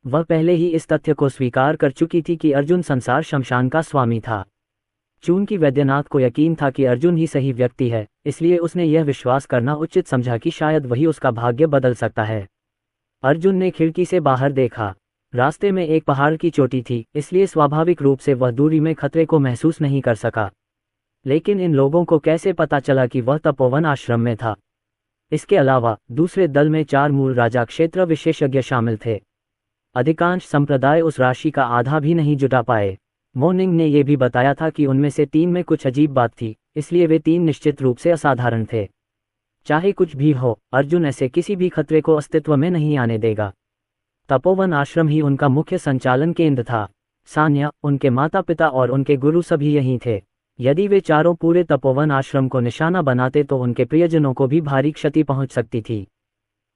वह पहले ही इस तथ्य को स्वीकार कर चुकी थी कि अर्जुन संसार शमशान का स्वामी था। चूंकि वैद्यनाथ को यकीन था कि अर्जुन ही सही व्यक्ति है, इसलिए उसने यह विश्वास करना उचित समझा कि शायद वही उसका भाग्य बदल सकता है। अर्जुन ने खिड़की से बाहर देखा। रास्ते में एक पहाड़ की चोटी थी, इसलिए स्वाभाविक रूप से वह दूरी में खतरे को महसूस नहीं कर सका। लेकिन इन लोगों को कैसे पता चला कि वह तपोवन आश्रम में था? इसके अलावा दूसरे दल में 4 मूल राजा क्षेत्र विशेषज्ञ शामिल थे। अधिकांश संप्रदाय उस राशि का आधा भी नहीं जुटा पाए। मोर्निंग ने यह भी बताया था कि उनमें से 3 में कुछ अजीब बात थी, इसलिए वे 3 निश्चित रूप से असाधारण थे। चाहे कुछ भी हो, अर्जुन ऐसे किसी भी खतरे को अस्तित्व में नहीं आने देगा। तपोवन आश्रम ही उनका मुख्य संचालन केंद्र था। सान्या, उनके माता पिता और उनके गुरु सभी यहीं थे। यदि वे चारों पूरे तपोवन आश्रम को निशाना बनाते तो उनके प्रियजनों को भी भारी क्षति पहुंच सकती थी।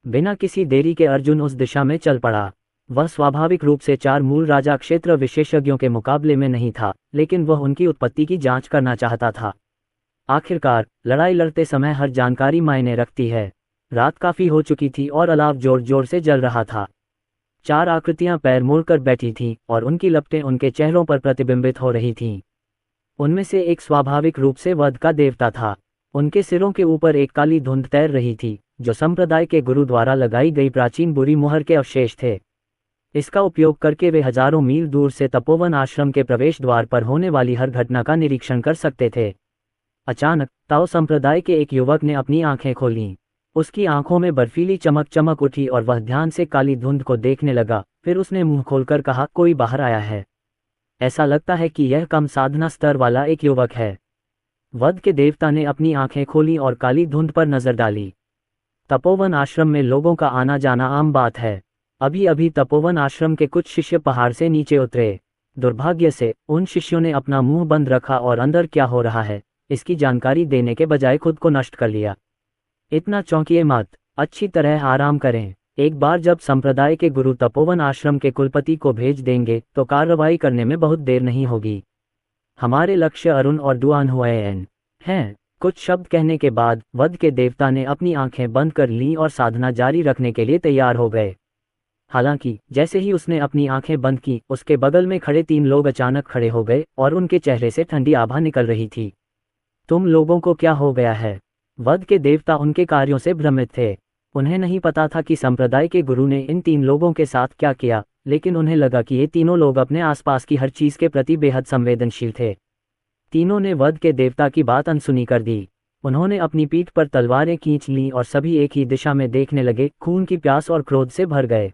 बिना किसी देरी के अर्जुन उस दिशा में चल पड़ा। वह स्वाभाविक रूप से 4 मूल राजा क्षेत्र विशेषज्ञों के मुकाबले में नहीं था, लेकिन वह उनकी उत्पत्ति की जांच करना चाहता था। आखिरकार लड़ाई लड़ते समय हर जानकारी मायने रखती है। रात काफी हो चुकी थी और अलाव जोर जोर से जल रहा था। 4 आकृतियां पैर मोड़कर बैठी थीं और उनकी लपटें उनके चेहरों पर प्रतिबिंबित हो रही थीं। उनमें से एक स्वाभाविक रूप से वध का देवता था। उनके सिरों के ऊपर एक काली धुंध तैर रही थी, जो संप्रदाय के गुरु द्वारा लगाई गई प्राचीन बुरी मुहर के अवशेष थे। इसका उपयोग करके वे हजारों मील दूर से तपोवन आश्रम के प्रवेश द्वार पर होने वाली हर घटना का निरीक्षण कर सकते थे। अचानक ताओ संप्रदाय के एक युवक ने अपनी आंखें खोलीं। उसकी आंखों में बर्फीली चमक चमक उठी और वह ध्यान से काली धुंध को देखने लगा। फिर उसने मुंह खोलकर कहा, कोई बाहर आया है। ऐसा लगता है कि यह कम साधना स्तर वाला एक युवक है। वध के देवता ने अपनी आंखें खोली और काली धुंध पर नजर डाली। तपोवन आश्रम में लोगों का आना जाना आम बात है। अभी अभी तपोवन आश्रम के कुछ शिष्य पहाड़ से नीचे उतरे। दुर्भाग्य से उन शिष्यों ने अपना मुंह बंद रखा और अंदर क्या हो रहा है इसकी जानकारी देने के बजाय खुद को नष्ट कर लिया। इतना चौंकिए मत, अच्छी तरह आराम करें। एक बार जब संप्रदाय के गुरु तपोवन आश्रम के कुलपति को भेज देंगे तो कार्रवाई करने में बहुत देर नहीं होगी। हमारे लक्ष्य अरुण और डुआन हुएन हैं। कुछ शब्द कहने के बाद वध के देवता ने अपनी आंखें बंद कर लीं और साधना जारी रखने के लिए तैयार हो गए। हालांकि जैसे ही उसने अपनी आंखें बंद की, उसके बगल में खड़े 3 लोग अचानक खड़े हो गए और उनके चेहरे से ठंडी आभा निकल रही थी। तुम लोगों को क्या हो गया है? वध के देवता उनके कार्यों से भ्रमित थे। उन्हें नहीं पता था कि संप्रदाय के गुरु ने इन 3 लोगों के साथ क्या किया, लेकिन उन्हें लगा कि ये तीनों लोग अपने आसपास की हर चीज के प्रति बेहद संवेदनशील थे। तीनों ने वध के देवता की बात अनसुनी कर दी। उन्होंने अपनी पीठ पर तलवारें खींच लीं और सभी एक ही दिशा में देखने लगे, खून की प्यास और क्रोध से भर गए।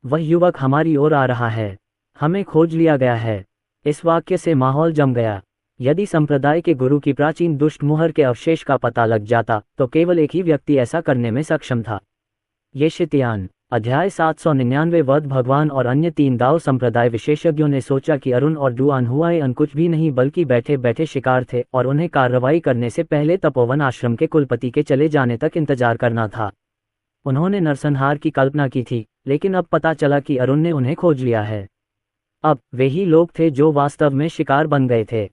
वह युवक हमारी ओर आ रहा है, हमें खोज लिया गया है। इस वाक्य से माहौल जम गया। यदि संप्रदाय के गुरु की प्राचीन दुष्ट मुहर के अवशेष का पता लग जाता तो केवल एक ही व्यक्ति ऐसा करने में सक्षम था। ये शितयान। अध्याय 799 वध भगवान और अन्य 3 दाव संप्रदाय विशेषज्ञों ने सोचा कि अरुण और डुआन हुआएन कुछ भी नहीं बल्कि बैठे बैठे शिकार थे और उन्हें कार्रवाई करने से पहले तपोवन आश्रम के कुलपति के चले जाने तक इंतजार करना था। उन्होंने नरसंहार की कल्पना की थी, लेकिन अब पता चला कि अरुण ने उन्हें खोज लिया है। अब वे ही लोग थे जो वास्तव में शिकार बन गए थे।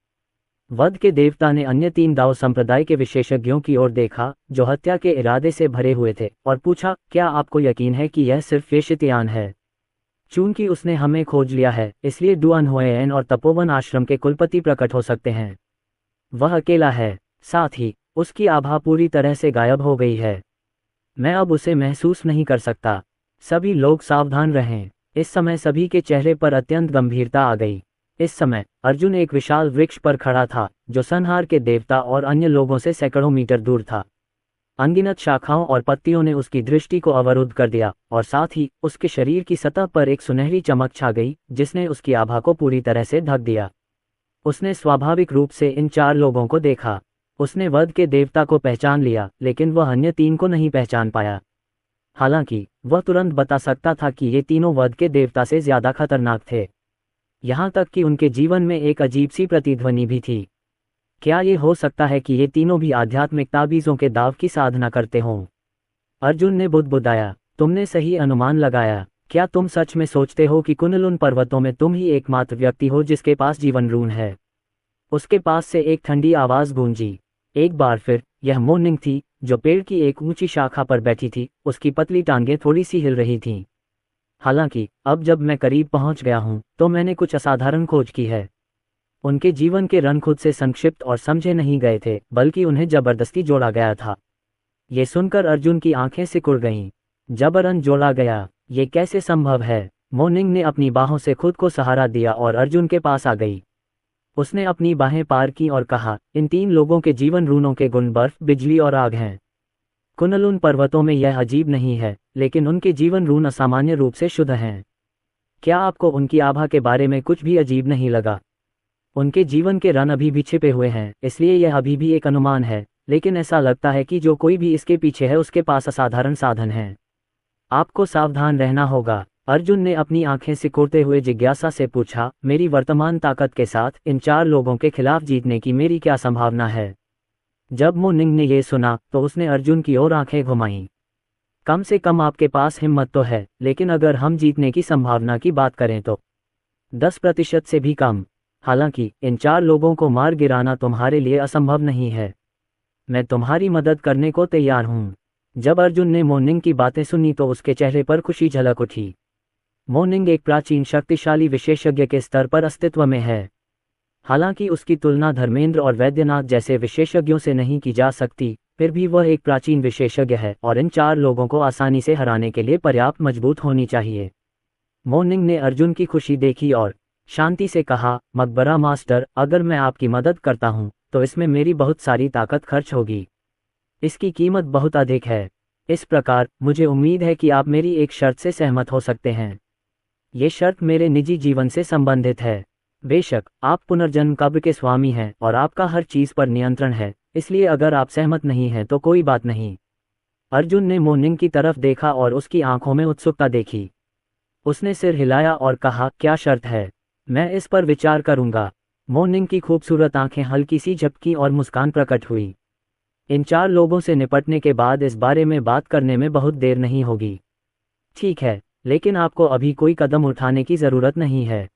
वध के देवता ने अन्य 3 दाव संप्रदाय के विशेषज्ञों की ओर देखा जो हत्या के इरादे से भरे हुए थे और पूछा, क्या आपको यकीन है कि यह सिर्फ ये शितयान है? चूंकि उसने हमें खोज लिया है, इसलिए डुआन हुएन और तपोवन आश्रम के कुलपति प्रकट हो सकते हैं। वह अकेला है, साथ ही उसकी आभा पूरी तरह से गायब हो गई है। मैं अब उसे महसूस नहीं कर सकता। सभी लोग सावधान रहें। इस समय सभी के चेहरे पर अत्यंत गंभीरता आ गई। इस समय अर्जुन एक विशाल वृक्ष पर खड़ा था जो संहार के देवता और अन्य लोगों से सैकड़ों मीटर दूर था। अनगिनत शाखाओं और पत्तियों ने उसकी दृष्टि को अवरुद्ध कर दिया और साथ ही उसके शरीर की सतह पर एक सुनहरी चमक छा गई जिसने उसकी आभा को पूरी तरह से ढक दिया। उसने स्वाभाविक रूप से इन 4 लोगों को देखा। उसने वध के देवता को पहचान लिया, लेकिन वह अन्य 3 को नहीं पहचान पाया। हालांकि वह तुरंत बता सकता था कि ये तीनों वध के देवता से ज्यादा खतरनाक थे। यहाँ तक कि उनके जीवन में एक अजीब सी प्रतिध्वनि भी थी। क्या ये हो सकता है कि ये तीनों भी आध्यात्मिक ताबीजों के दाव की साधना करते हों? अर्जुन ने बुदबुदाया, तुमने सही अनुमान लगाया। क्या तुम सच में सोचते हो कि कुनलुन पर्वतों में तुम ही एकमात्र व्यक्ति हो जिसके पास जीवन रून है? उसके पास से एक ठंडी आवाज गूंजी। एक बार फिर यह मोर्निंग थी जो पेड़ की एक ऊंची शाखा पर बैठी थी। उसकी पतली टांगें थोड़ी सी हिल रही थीं। हालांकि अब जब मैं करीब पहुंच गया हूं तो मैंने कुछ असाधारण खोज की है। उनके जीवन के रन खुद से संक्षिप्त और समझे नहीं गए थे, बल्कि उन्हें जबरदस्ती जोड़ा गया था। ये सुनकर अर्जुन की आंखें सिकुड़ गईं। जबरन जोड़ा गया, ये कैसे संभव है? मोर्निंग ने अपनी बाहों से खुद को सहारा दिया और अर्जुन के पास आ गई। उसने अपनी बाहें पार की और कहा, इन 3 लोगों के जीवन रूनों के गुण बर्फ, बिजली और आग हैं। कुनलुन पर्वतों में यह अजीब नहीं है, लेकिन उनके जीवन रून असामान्य रूप से शुद्ध हैं। क्या आपको उनकी आभा के बारे में कुछ भी अजीब नहीं लगा? उनके जीवन के रन अभी भी छिपे हुए हैं, इसलिए यह अभी भी एक अनुमान है, लेकिन ऐसा लगता है कि जो कोई भी इसके पीछे है उसके पास असाधारण साधन हैं। आपको सावधान रहना होगा। अर्जुन ने अपनी आंखें सिकोड़ते हुए जिज्ञासा से पूछा, मेरी वर्तमान ताकत के साथ इन 4 लोगों के खिलाफ जीतने की मेरी क्या संभावना है? जब मोर्निंग ने यह सुना तो उसने अर्जुन की ओर आंखें घुमाईं। कम से कम आपके पास हिम्मत तो है, लेकिन अगर हम जीतने की संभावना की बात करें तो 10% से भी कम। हालांकि इन 4 लोगों को मार गिराना तुम्हारे लिए असंभव नहीं है। मैं तुम्हारी मदद करने को तैयार हूं। जब अर्जुन ने मोर्निंग की बातें सुनी तो उसके चेहरे पर खुशी झलक उठी। मोर्निंग एक प्राचीन शक्तिशाली विशेषज्ञ के स्तर पर अस्तित्व में है। हालांकि उसकी तुलना धर्मेंद्र और वैद्यनाथ जैसे विशेषज्ञों से नहीं की जा सकती, फिर भी वह एक प्राचीन विशेषज्ञ है और इन 4 लोगों को आसानी से हराने के लिए पर्याप्त मजबूत होनी चाहिए। मोर्निंग ने अर्जुन की खुशी देखी और शांति से कहा, मकबरा मास्टर, अगर मैं आपकी मदद करता हूं तो इसमें मेरी बहुत सारी ताकत खर्च होगी। इसकी कीमत बहुत अधिक है। इस प्रकार मुझे उम्मीद है कि आप मेरी एक शर्त से सहमत हो सकते हैं। ये शर्त मेरे निजी जीवन से संबंधित है। बेशक आप पुनर्जन्म कब्र के स्वामी हैं और आपका हर चीज पर नियंत्रण है, इसलिए अगर आप सहमत नहीं हैं तो कोई बात नहीं। अर्जुन ने मोर्निंग की तरफ देखा और उसकी आंखों में उत्सुकता देखी। उसने सिर हिलाया और कहा, क्या शर्त है? मैं इस पर विचार करूंगा। मोर्निंग की खूबसूरत आंखें हल्की सी झपकी और मुस्कान प्रकट हुई। इन 4 लोगों से निपटने के बाद इस बारे में बात करने में बहुत देर नहीं होगी। ठीक है, लेकिन आपको अभी कोई कदम उठाने की ज़रूरत नहीं है।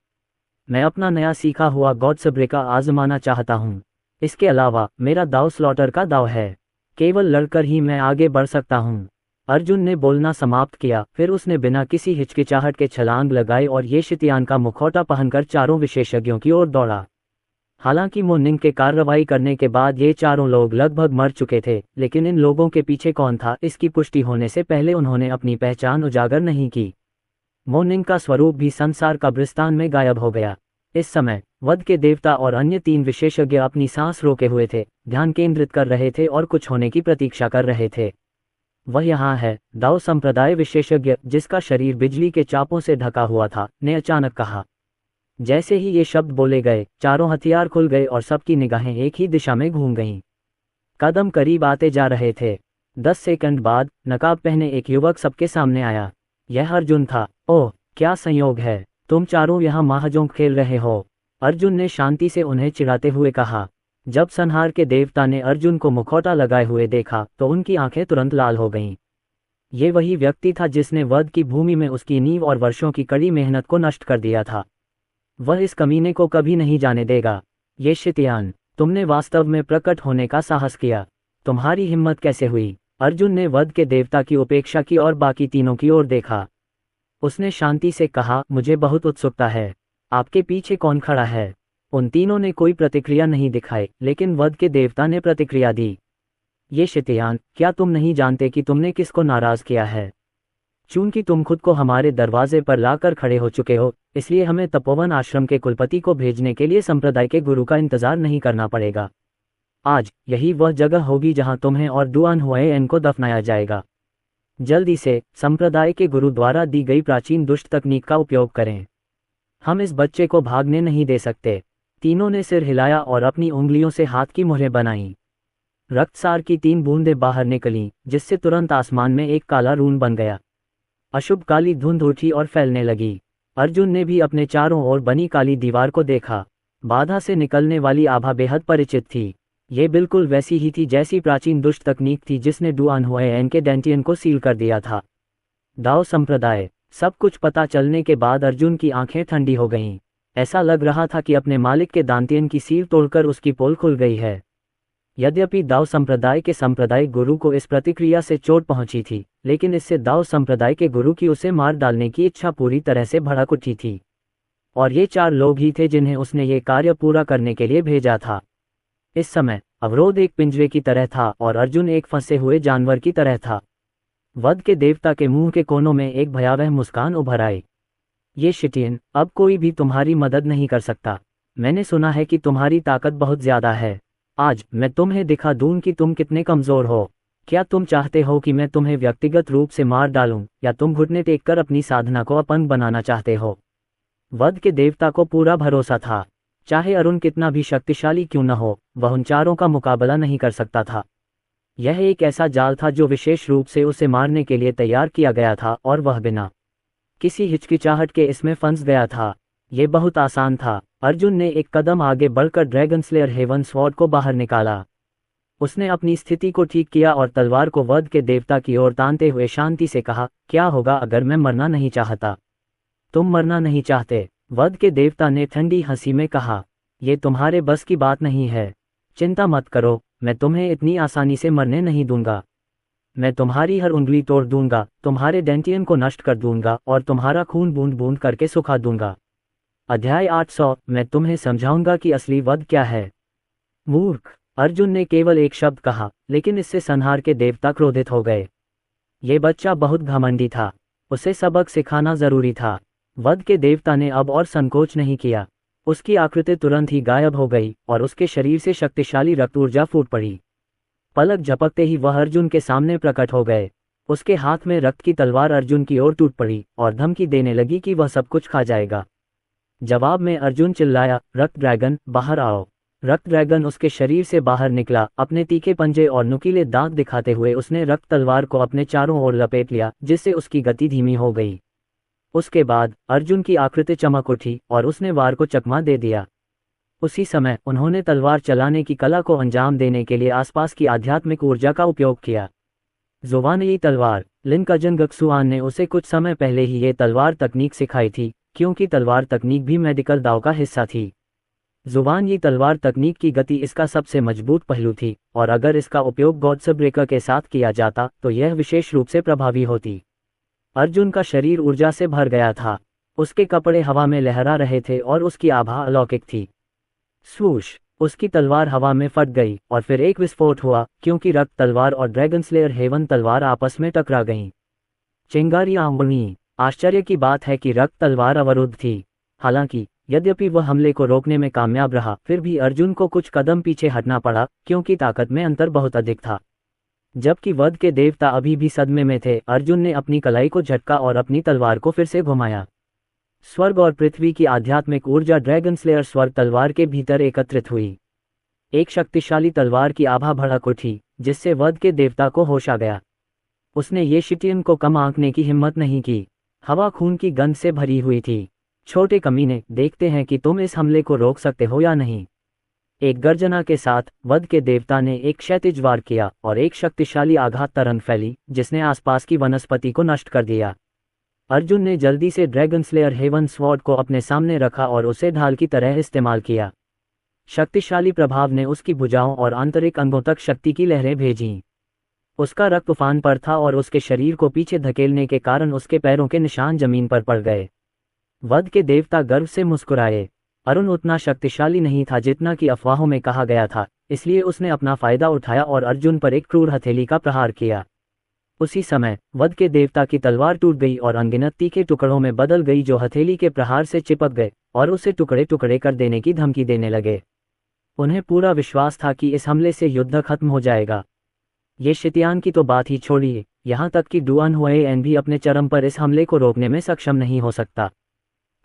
मैं अपना नया सीखा हुआ गॉड सब्र का आजमाना चाहता हूँ। इसके अलावा मेरा दाव स्लॉटर का दाव है। केवल लड़कर ही मैं आगे बढ़ सकता हूँ। अर्जुन ने बोलना समाप्त किया, फिर उसने बिना किसी हिचकिचाहट के छलांग लगाई और ये शितियान का मुखौटा पहनकर चारों विशेषज्ञों की ओर दौड़ा। हालांकि मोर्निंग के कार्रवाई करने के बाद ये चारों लोग लगभग मर चुके थे, लेकिन इन लोगों के पीछे कौन था इसकी पुष्टि होने से पहले उन्होंने अपनी पहचान उजागर नहीं की। मोर्निंग का स्वरूप भी संसार कब्रिस्तान में गायब हो गया। इस समय वध के देवता और अन्य 3 विशेषज्ञ अपनी सांस रोके हुए थे, ध्यान केंद्रित कर रहे थे और कुछ होने की प्रतीक्षा कर रहे थे। वह यहाँ है, दाओ संप्रदाय विशेषज्ञ, जिसका शरीर बिजली के चापों से ढका हुआ था, ने अचानक कहा। जैसे ही ये शब्द बोले गए, चारों हथियार खुल गए और सबकी निगाहें एक ही दिशा में घूम गईं। कदम करीब आते जा रहे थे। 10 सेकंड बाद नकाब पहने एक युवक सबके सामने आया। यह अर्जुन था। ओह, क्या संयोग है, तुम चारों यहाँ महाजोंग खेल रहे हो। अर्जुन ने शांति से उन्हें चिढ़ाते हुए कहा। जब संहार के देवता ने अर्जुन को मुखौटा लगाए हुए देखा तो उनकी आंखें तुरंत लाल हो गईं। ये वही व्यक्ति था जिसने वध की भूमि में उसकी नींव और वर्षों की कड़ी मेहनत को नष्ट कर दिया था। वह इस कमीने को कभी नहीं जाने देगा। ये शितियान, तुमने वास्तव में प्रकट होने का साहस किया। तुम्हारी हिम्मत कैसे हुई? अर्जुन ने वध के देवता की उपेक्षा की और बाकी तीनों की ओर देखा। उसने शांति से कहा, मुझे बहुत उत्सुकता है, आपके पीछे कौन खड़ा है? उन तीनों ने कोई प्रतिक्रिया नहीं दिखाई, लेकिन वध के देवता ने प्रतिक्रिया दी। ये शितियान, क्या तुम नहीं जानते कि तुमने किसको नाराज किया है? चूंकि तुम खुद को हमारे दरवाजे पर लाकर खड़े हो चुके हो, इसलिए हमें तपोवन आश्रम के कुलपति को भेजने के लिए संप्रदाय के गुरु का इंतजार नहीं करना पड़ेगा। आज यही वह जगह होगी जहां तुम्हें और दुआन हुएन को दफनाया जाएगा। जल्दी से संप्रदाय के गुरु द्वारा दी गई प्राचीन दुष्ट तकनीक का उपयोग करें। हम इस बच्चे को भागने नहीं दे सकते। तीनों ने सिर हिलाया और अपनी उंगलियों से हाथ की मुहरें बनाईं। रक्तसार की 3 बूंदें बाहर निकलीं, जिससे तुरंत आसमान में एक काला रून बन गया। अशुभ काली धुंध उठी और फैलने लगी। अर्जुन ने भी अपने चारों ओर बनी काली दीवार को देखा। बाधा से निकलने वाली आभा बेहद परिचित थी। ये बिल्कुल वैसी ही थी जैसी प्राचीन दुष्ट तकनीक थी जिसने डुआन हुएन के डेंटियन को सील कर दिया था। दाओ संप्रदाय। सब कुछ पता चलने के बाद अर्जुन की आंखें ठंडी हो गईं। ऐसा लग रहा था कि अपने मालिक के दांतियन की सील तोड़कर उसकी पोल खुल गई है। यद्यपि दाओ संप्रदाय के सांप्रदायिक गुरु को इस प्रतिक्रिया से चोट पहुंची थी, लेकिन इससे दाओ संप्रदाय के गुरु की उसे मार डालने की इच्छा पूरी तरह से भड़क उठी थी। और ये 4 लोग ही थे जिन्हें उसने ये कार्य पूरा करने के लिए भेजा था। इस समय अवरोध एक पिंजरे की तरह था और अर्जुन एक फंसे हुए जानवर की तरह था। वध के देवता के मुंह के कोनों में एक भयावह मुस्कान उभर आई। ये शिटियन, अब कोई भी तुम्हारी मदद नहीं कर सकता। मैंने सुना है कि तुम्हारी ताकत बहुत ज्यादा है। आज मैं तुम्हें दिखा दूं कि तुम कितने कमजोर हो। क्या तुम चाहते हो कि मैं तुम्हें व्यक्तिगत रूप से मार डालूं, या तुम घुटने टेक कर अपनी साधना को अपंग बनाना चाहते हो? वध के देवता को पूरा भरोसा था। चाहे अरुण कितना भी शक्तिशाली क्यों न हो, वह उन चारों का मुकाबला नहीं कर सकता था। यह एक ऐसा जाल था जो विशेष रूप से उसे मारने के लिए तैयार किया गया था और वह बिना किसी हिचकिचाहट के इसमें फंस गया था। ये बहुत आसान था। अर्जुन ने एक कदम आगे बढ़कर ड्रैगन स्लेयर हेवन स्वॉर्ड को बाहर निकाला। उसने अपनी स्थिति को ठीक किया और तलवार को वध के देवता की ओर तानते हुए शांति से कहा, क्या होगा अगर मैं मरना नहीं चाहता? तुम मरना नहीं चाहते? वध के देवता ने ठंडी हंसी में कहा, यह तुम्हारे बस की बात नहीं है। चिंता मत करो, मैं तुम्हें इतनी आसानी से मरने नहीं दूंगा। मैं तुम्हारी हर उंगली तोड़ दूंगा, तुम्हारे डेंटियन को नष्ट कर दूंगा और तुम्हारा खून बूंद बूंद करके सुखा दूंगा। अध्याय 800। मैं तुम्हें समझाऊंगा कि असली वध क्या है। मूर्ख! अर्जुन ने केवल एक शब्द कहा, लेकिन इससे संहार के देवता क्रोधित हो गए। ये बच्चा बहुत घमंडी था, उसे सबक सिखाना जरूरी था। वध के देवता ने अब और संकोच नहीं किया। उसकी आकृति तुरंत ही गायब हो गई और उसके शरीर से शक्तिशाली रक्त ऊर्जा फूट पड़ी। पलक झपकते ही वह अर्जुन के सामने प्रकट हो गए। उसके हाथ में रक्त की तलवार अर्जुन की ओर टूट पड़ी और धमकी देने लगी कि वह सब कुछ खा जाएगा। जवाब में अर्जुन चिल्लाया, रक्त ड्रैगन, बाहर आओ। रक्त ड्रैगन उसके शरीर से बाहर निकला। अपने तीखे पंजे और नुकीले दांत दिखाते हुए उसने रक्त तलवार को अपने चारों ओर लपेट लिया, जिससे उसकी गति धीमी हो गई। उसके बाद अर्जुन की आकृति चमक उठी और उसने वार को चकमा दे दिया। उसी समय उन्होंने तलवार चलाने की कला को अंजाम देने के लिए आसपास की आध्यात्मिक ऊर्जा का उपयोग किया। ज़ुबान-ई तलवार, लिन कजन गक्सुआन ने उसे कुछ समय पहले ही ये तलवार तकनीक सिखाई थी, क्योंकि तलवार तकनीक भी मेडिकल दाव का हिस्सा थी। ज़ुबान-ई तलवार तकनीक की गति इसका सबसे मजबूत पहलू थी, और अगर इसका उपयोग गॉड्सब्रेकर के साथ किया जाता तो यह विशेष रूप से प्रभावी होती। अर्जुन का शरीर ऊर्जा से भर गया था। उसके कपड़े हवा में लहरा रहे थे और उसकी आभा अलौकिक थी। स्वूश! उसकी तलवार हवा में फट गई और फिर एक विस्फोट हुआ, क्योंकि रक्त तलवार और ड्रैगन स्लेयर हेवन तलवार आपस में टकरा गईं। चिंगारी आंवनी! आश्चर्य की बात है कि रक्त तलवार अवरुद्ध थी। हालांकि यद्यपि वह हमले को रोकने में कामयाब रहा, फिर भी अर्जुन को कुछ कदम पीछे हटना पड़ा, क्योंकि ताकत में अंतर बहुत अधिक था। जबकि वध के देवता अभी भी सदमे में थे, अर्जुन ने अपनी कलाई को झटका और अपनी तलवार को फिर से घुमाया। स्वर्ग और पृथ्वी की आध्यात्मिक ऊर्जा ड्रैगन स्लेयर स्वर्ग तलवार के भीतर एकत्रित हुई। एक शक्तिशाली तलवार की आभा भड़क उठी, जिससे वध के देवता को होश आ गया। उसने ये शिटियन को कम आंकने की हिम्मत नहीं की। हवा खून की गंध से भरी हुई थी। छोटे कमीने, देखते हैं कि तुम इस हमले को रोक सकते हो या नहीं। एक गर्जना के साथ वध के देवता ने एक क्षैतिज वार किया और एक शक्तिशाली आघात तरंग फैली, जिसने आसपास की वनस्पति को नष्ट कर दिया। अर्जुन ने जल्दी से ड्रैगन स्लेयर हेवन स्वॉर्ड को अपने सामने रखा और उसे ढाल की तरह इस्तेमाल किया। शक्तिशाली प्रभाव ने उसकी भुजाओं और आंतरिक अंगों तक शक्ति की लहरें भेजीं। उसका रक्त तूफान पर था और उसके शरीर को पीछे धकेलने के कारण उसके पैरों के निशान जमीन पर पड़ गए। वध के देवता गर्व से मुस्कुराए। अरुण उतना शक्तिशाली नहीं था जितना कि अफवाहों में कहा गया था, इसलिए उसने अपना फायदा उठाया और अर्जुन पर एक क्रूर हथेली का प्रहार किया। उसी समय वध के देवता की तलवार टूट गई और अनगिनत तीखे टुकड़ों में बदल गई, जो हथेली के प्रहार से चिपक गए और उसे टुकड़े टुकड़े कर देने की धमकी देने लगे। उन्हें पूरा विश्वास था कि इस हमले से युद्ध खत्म हो जाएगा। ये शितियान की तो बात ही छोड़िए, यहाँ तक कि डुआन हुएन भी अपने चरम पर इस हमले को रोकने में सक्षम नहीं हो सकता।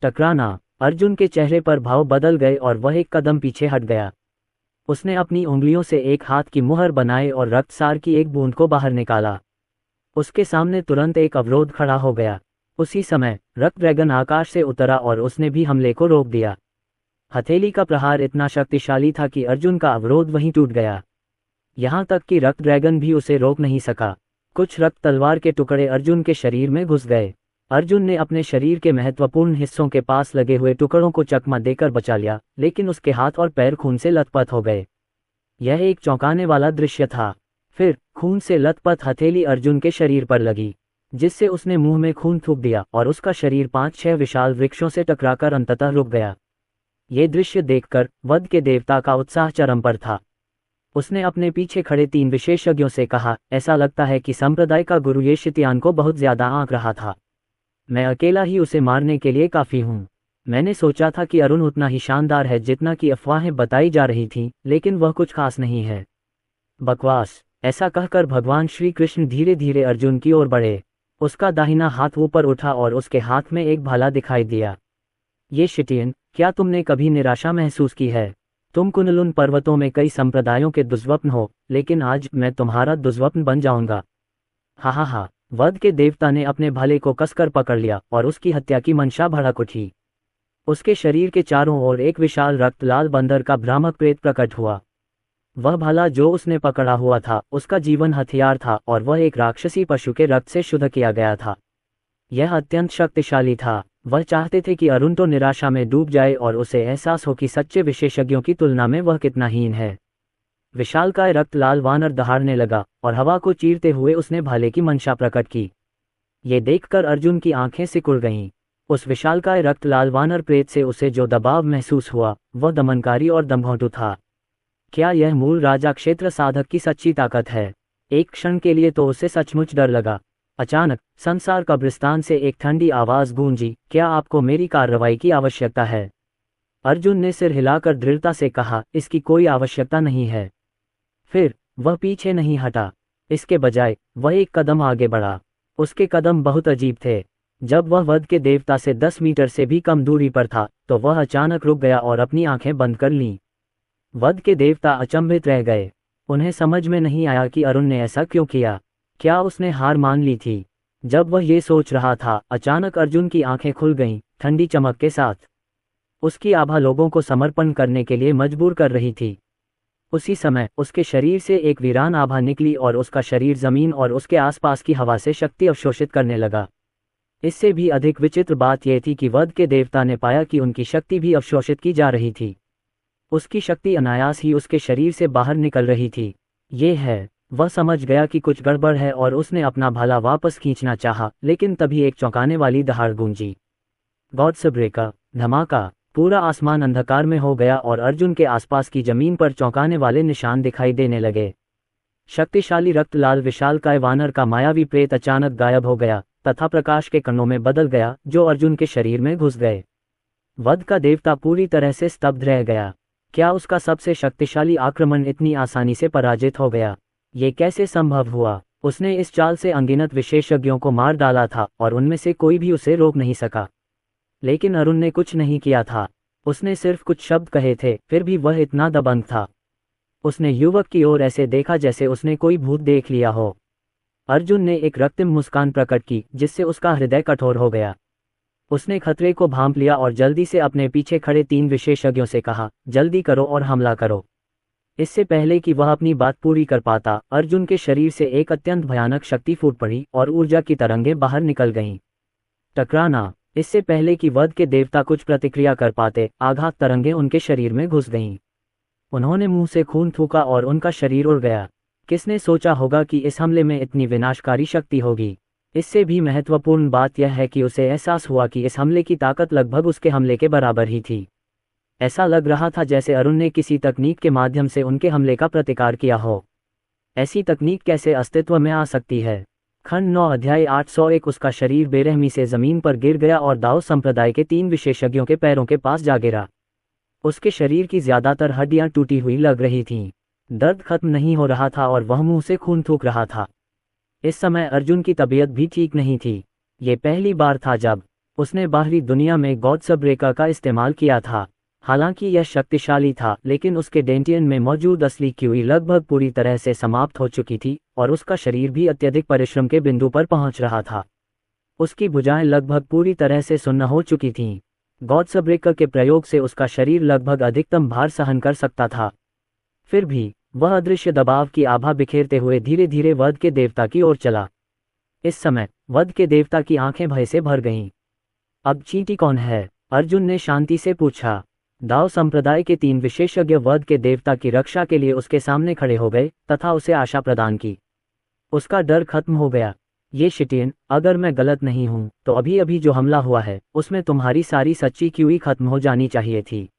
टकराना! अर्जुन के चेहरे पर भाव बदल गए और वह एक कदम पीछे हट गया। उसने अपनी उंगलियों से एक हाथ की मुहर बनाए और रक्तसार की एक बूंद को बाहर निकाला। उसके सामने तुरंत एक अवरोध खड़ा हो गया। उसी समय रक्त ड्रैगन आकाश से उतरा और उसने भी हमले को रोक दिया। हथेली का प्रहार इतना शक्तिशाली था कि अर्जुन का अवरोध वहीं टूट गया। यहाँ तक कि रक्त ड्रैगन भी उसे रोक नहीं सका। कुछ रक्त तलवार के टुकड़े अर्जुन के शरीर में घुस गए। अर्जुन ने अपने शरीर के महत्वपूर्ण हिस्सों के पास लगे हुए टुकड़ों को चकमा देकर बचा लिया, लेकिन उसके हाथ और पैर खून से लथपथ हो गए। यह एक चौंकाने वाला दृश्य था। फिर खून से लथपथ हथेली अर्जुन के शरीर पर लगी, जिससे उसने मुंह में खून थूक दिया और उसका शरीर 5-6 विशाल वृक्षों से टकराकर अंततः रुक गया। ये दृश्य देखकर वध के देवता का उत्साह चरम पर था। उसने अपने पीछे खड़े 3 विशेषज्ञों से कहा, ऐसा लगता है कि संप्रदाय का गुरु ये शितियान को बहुत ज्यादा आंक रहा था। मैं अकेला ही उसे मारने के लिए काफी हूँ। मैंने सोचा था कि अरुण उतना ही शानदार है जितना कि अफवाहें बताई जा रही थीं, लेकिन वह कुछ खास नहीं है। बकवास! ऐसा कहकर भगवान श्री कृष्ण धीरे धीरे अर्जुन की ओर बढ़े। उसका दाहिना हाथ ऊपर उठा और उसके हाथ में एक भाला दिखाई दिया। ये शिटियन, क्या तुमने कभी निराशा महसूस की है? तुम कुनलुन पर्वतों में कई संप्रदायों के दुष्स्वप्न हो, लेकिन आज मैं तुम्हारा दुष्स्वप्न बन जाऊंगा। हा हा हा! वध के देवता ने अपने भाले को कसकर पकड़ लिया और उसकी हत्या की मंशा भड़क उठी। उसके शरीर के चारों ओर एक विशाल रक्त लाल बंदर का भ्रामक प्रेत प्रकट हुआ। वह भाला जो उसने पकड़ा हुआ था, उसका जीवन हथियार था और वह एक राक्षसी पशु के रक्त से शुद्ध किया गया था। यह अत्यंत शक्तिशाली था। वह चाहते थे कि अरुण तो निराशा में डूब जाए और उसे एहसास हो कि सच्चे विशेषज्ञों की तुलना में वह कितना हीन है। विशालकाय रक्त लाल वानर दहाड़ने लगा और हवा को चीरते हुए उसने भाले की मंशा प्रकट की। ये देखकर अर्जुन की आंखें सिकुड़ गईं। उस विशालकाय रक्त लाल वानर प्रेत से उसे जो दबाव महसूस हुआ, वह दमनकारी और दम्भोंतु था। क्या यह मूल राजा क्षेत्र साधक की सच्ची ताकत है? एक क्षण के लिए तो उसे सचमुच डर लगा। अचानक संसार कब्रिस्तान से एक ठंडी आवाज गूंजी, क्या आपको मेरी कार्रवाई की आवश्यकता है? अर्जुन ने सिर हिलाकर दृढ़ता से कहा, इसकी कोई आवश्यकता नहीं है। फिर वह पीछे नहीं हटा। इसके बजाय वह एक कदम आगे बढ़ा। उसके कदम बहुत अजीब थे। जब वह वध के देवता से 10 मीटर से भी कम दूरी पर था, तो वह अचानक रुक गया और अपनी आंखें बंद कर लीं। वध के देवता अचंभित रह गए। उन्हें समझ में नहीं आया कि अरुण ने ऐसा क्यों किया। क्या उसने हार मान ली थी? जब वह ये सोच रहा था, अचानक अर्जुन की आंखें खुल गईं, ठंडी चमक के साथ। उसकी आभा लोगों को समर्पण करने के लिए मजबूर कर रही थी। उसी समय उसके शरीर से एक वीरान आभा निकली और उसका शरीर जमीन और उसके आसपास की हवा से शक्ति अवशोषित करने लगा। इससे भी अधिक विचित्र बात यह थी कि वध के देवता ने पाया कि उनकी शक्ति भी अवशोषित की जा रही थी। उसकी शक्ति अनायास ही उसके शरीर से बाहर निकल रही थी। ये है, वह समझ गया कि कुछ गड़बड़ है और उसने अपना भाला वापस खींचना चाहा, लेकिन तभी एक चौंकाने वाली दहाड़ गूंजी। गॉड्स ब्रेकर, धमाका, पूरा आसमान अंधकार में हो गया और अर्जुन के आसपास की जमीन पर चौंकाने वाले निशान दिखाई देने लगे। शक्तिशाली रक्त लाल विशालकाय वानर का मायावी प्रेत अचानक गायब हो गया तथा प्रकाश के कणों में बदल गया जो अर्जुन के शरीर में घुस गए। वध का देवता पूरी तरह से स्तब्ध रह गया। क्या उसका सबसे शक्तिशाली आक्रमण इतनी आसानी से पराजित हो गया? ये कैसे संभव हुआ? उसने इस चाल से अनगिनत विशेषज्ञों को मार डाला था और उनमें से कोई भी उसे रोक नहीं सका। लेकिन अरुण ने कुछ नहीं किया था। उसने सिर्फ कुछ शब्द कहे थे, फिर भी वह इतना दबंग था। उसने युवक की ओर ऐसे देखा जैसे उसने कोई भूत देख लिया हो। अर्जुन ने एक रक्तिम मुस्कान प्रकट की जिससे उसका हृदय कठोर हो गया। उसने खतरे को भांप लिया और जल्दी से अपने पीछे खड़े 3 विशेषज्ञों से कहा, जल्दी करो और हमला करो। इससे पहले कि वह अपनी बात पूरी कर पाता, अर्जुन के शरीर से एक अत्यंत भयानक शक्ति फूट पड़ी और ऊर्जा की तरंगें बाहर निकल गईं। टकराना। इससे पहले कि वध के देवता कुछ प्रतिक्रिया कर पाते, आघात तरंगें उनके शरीर में घुस गईं। उन्होंने मुंह से खून थूका और उनका शरीर उड़ गया। किसने सोचा होगा कि इस हमले में इतनी विनाशकारी शक्ति होगी? इससे भी महत्वपूर्ण बात यह है कि उसे एहसास हुआ कि इस हमले की ताकत लगभग उसके हमले के बराबर ही थी। ऐसा लग रहा था जैसे अरुण ने किसी तकनीक के माध्यम से उनके हमले का प्रतिकार किया हो। ऐसी तकनीक कैसे अस्तित्व में आ सकती है? खंड 9 अध्याय 801। उसका शरीर बेरहमी से जमीन पर गिर गया और दाओ संप्रदाय के 3 विशेषज्ञों के पैरों के पास जा गिरा। उसके शरीर की ज्यादातर हड्डियां टूटी हुई लग रही थीं। दर्द खत्म नहीं हो रहा था और वह मुंह से खून थूक रहा था। इस समय अर्जुन की तबीयत भी ठीक नहीं थी। ये पहली बार था जब उसने बाहरी दुनिया में गॉड्स ब्रेकर का इस्तेमाल किया था। हालांकि यह शक्तिशाली था, लेकिन उसके डेंटियन में मौजूद असली क्यूई लगभग पूरी तरह से समाप्त हो चुकी थी और उसका शरीर भी अत्यधिक परिश्रम के बिंदु पर पहुंच रहा था। उसकी भुजाएं लगभग पूरी तरह से सुन्न हो चुकी थीं। गॉड्स ब्रेकर के प्रयोग से उसका शरीर लगभग अधिकतम भार सहन कर सकता था। फिर भी वह अदृश्य दबाव की आभा बिखेरते हुए धीरे धीरे वध के देवता की ओर चला। इस समय वध के देवता की आंखें भय से भर गईं। अब चींटी कौन है? अर्जुन ने शांति से पूछा। दाओ संप्रदाय के 3 विशेषज्ञ वध के देवता की रक्षा के लिए उसके सामने खड़े हो गए तथा उसे आशा प्रदान की। उसका डर खत्म हो गया। ये शिटियन, अगर मैं गलत नहीं हूं तो अभी अभी जो हमला हुआ है उसमें तुम्हारी सारी सच्ची क्यूई खत्म हो जानी चाहिए थी।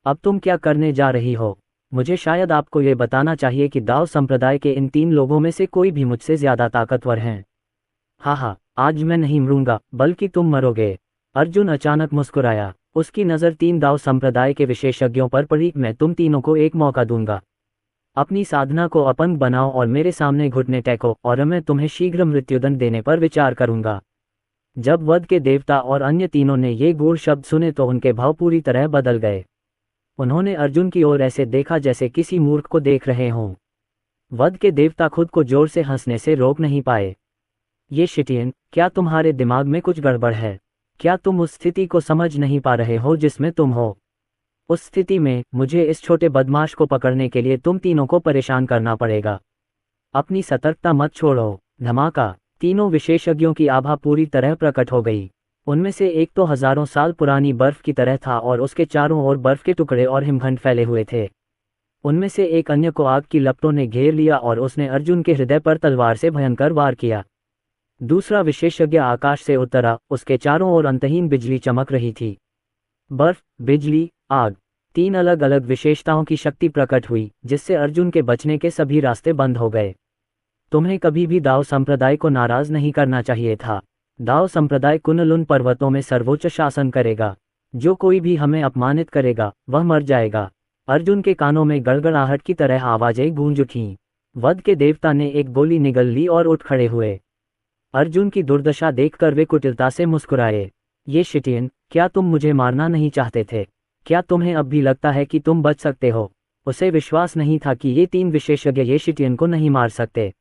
अब तुम क्या करने जा रही हो? मुझे शायद आपको ये बताना चाहिए कि दाओ संप्रदाय के इन 3 लोगों में से कोई भी मुझसे ज्यादा ताकतवर हैं। हाँ, आज मैं नहीं मरूंगा बल्कि तुम मरोगे। अर्जुन अचानक मुस्कुराया। उसकी नज़र 3 दाओ संप्रदाय के विशेषज्ञों पर पड़ी। मैं तुम तीनों को एक मौका दूंगा। अपनी साधना को अपंग बनाओ और मेरे सामने घुटने टेको और मैं तुम्हें शीघ्र मृत्युदंड देने पर विचार करूंगा। जब वध के देवता और अन्य तीनों ने ये गूढ़ शब्द सुने तो उनके भाव पूरी तरह बदल गए। उन्होंने अर्जुन की ओर ऐसे देखा जैसे किसी मूर्ख को देख रहे हों। वध के देवता खुद को जोर से हंसने से रोक नहीं पाए। ये शिटियन, क्या तुम्हारे दिमाग में कुछ गड़बड़ है? क्या तुम उस स्थिति को समझ नहीं पा रहे हो जिसमें तुम हो? उस स्थिति में मुझे इस छोटे बदमाश को पकड़ने के लिए तुम तीनों को परेशान करना पड़ेगा। अपनी सतर्कता मत छोड़ो। धमाका। तीनों विशेषज्ञों की आभा पूरी तरह प्रकट हो गई। उनमें से एक तो हजारों साल पुरानी बर्फ की तरह था और उसके चारों ओर बर्फ के टुकड़े और हिमखंड फैले हुए थे। उनमें से एक अन्य को आग की लपटों ने घेर लिया और उसने अर्जुन के हृदय पर तलवार से भयंकर वार किया। दूसरा विशेषज्ञ आकाश से उतरा। उसके चारों ओर अंतहीन बिजली चमक रही थी। बर्फ, बिजली, आग, 3 अलग अलग विशेषताओं की शक्ति प्रकट हुई जिससे अर्जुन के बचने के सभी रास्ते बंद हो गए। तुम्हें कभी भी दाओ संप्रदाय को नाराज नहीं करना चाहिए था। दाओ संप्रदाय कुनलुन पर्वतों में सर्वोच्च शासन करेगा। जो कोई भी हमें अपमानित करेगा वह मर जाएगा। अर्जुन के कानों में गड़गड़ाहट की तरह आवाजें गूंज उठीं। वध के देवता ने एक गोली निगल ली और उठ खड़े हुए। अर्जुन की दुर्दशा देखकर वे कुटिलता से मुस्कुराए। ये शिटियन, क्या तुम मुझे मारना नहीं चाहते थे? क्या तुम्हें अब भी लगता है कि तुम बच सकते हो? उसे विश्वास नहीं था कि ये 3 विशेषज्ञ ये शिटियन को नहीं मार सकते।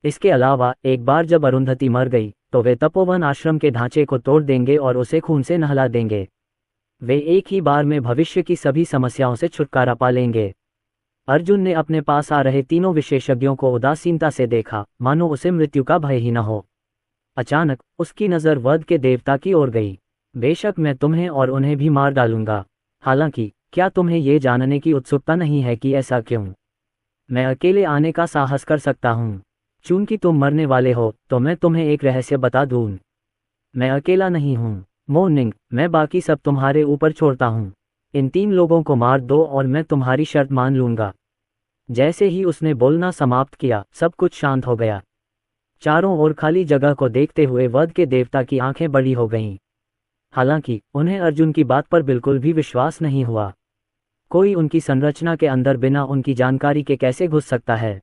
इसके अलावा एक बार जब अरुंधति मर गई तो वे तपोवन आश्रम के ढांचे को तोड़ देंगे और उसे खून से नहला देंगे। वे एक ही बार में भविष्य की सभी समस्याओं से छुटकारा पा लेंगे। अर्जुन ने अपने पास आ रहे तीनों विशेषज्ञों को उदासीनता से देखा, मानो उसे मृत्यु का भय ही न हो। अचानक उसकी नज़र वध के देवता की ओर गई। बेशक मैं तुम्हें और उन्हें भी मार डालूंगा। हालांकि क्या तुम्हें ये जानने की उत्सुकता नहीं है कि ऐसा क्यों? मैं अकेले आने का साहस कर सकता हूँ। चूंकि तुम मरने वाले हो तो मैं तुम्हें एक रहस्य बता दूं। मैं अकेला नहीं हूँ मोर्निंग, मैं बाकी सब तुम्हारे ऊपर छोड़ता हूँ। इन 3 लोगों को मार दो और मैं तुम्हारी शर्त मान लूंगा। जैसे ही उसने बोलना समाप्त किया, सब कुछ शांत हो गया। चारों ओर खाली जगह को देखते हुए वध के देवता की आंखें बड़ी हो गईं। हालांकि उन्हें अर्जुन की बात पर बिल्कुल भी विश्वास नहीं हुआ। कोई उनकी संरचना के अंदर बिना उनकी जानकारी के कैसे घुस सकता है?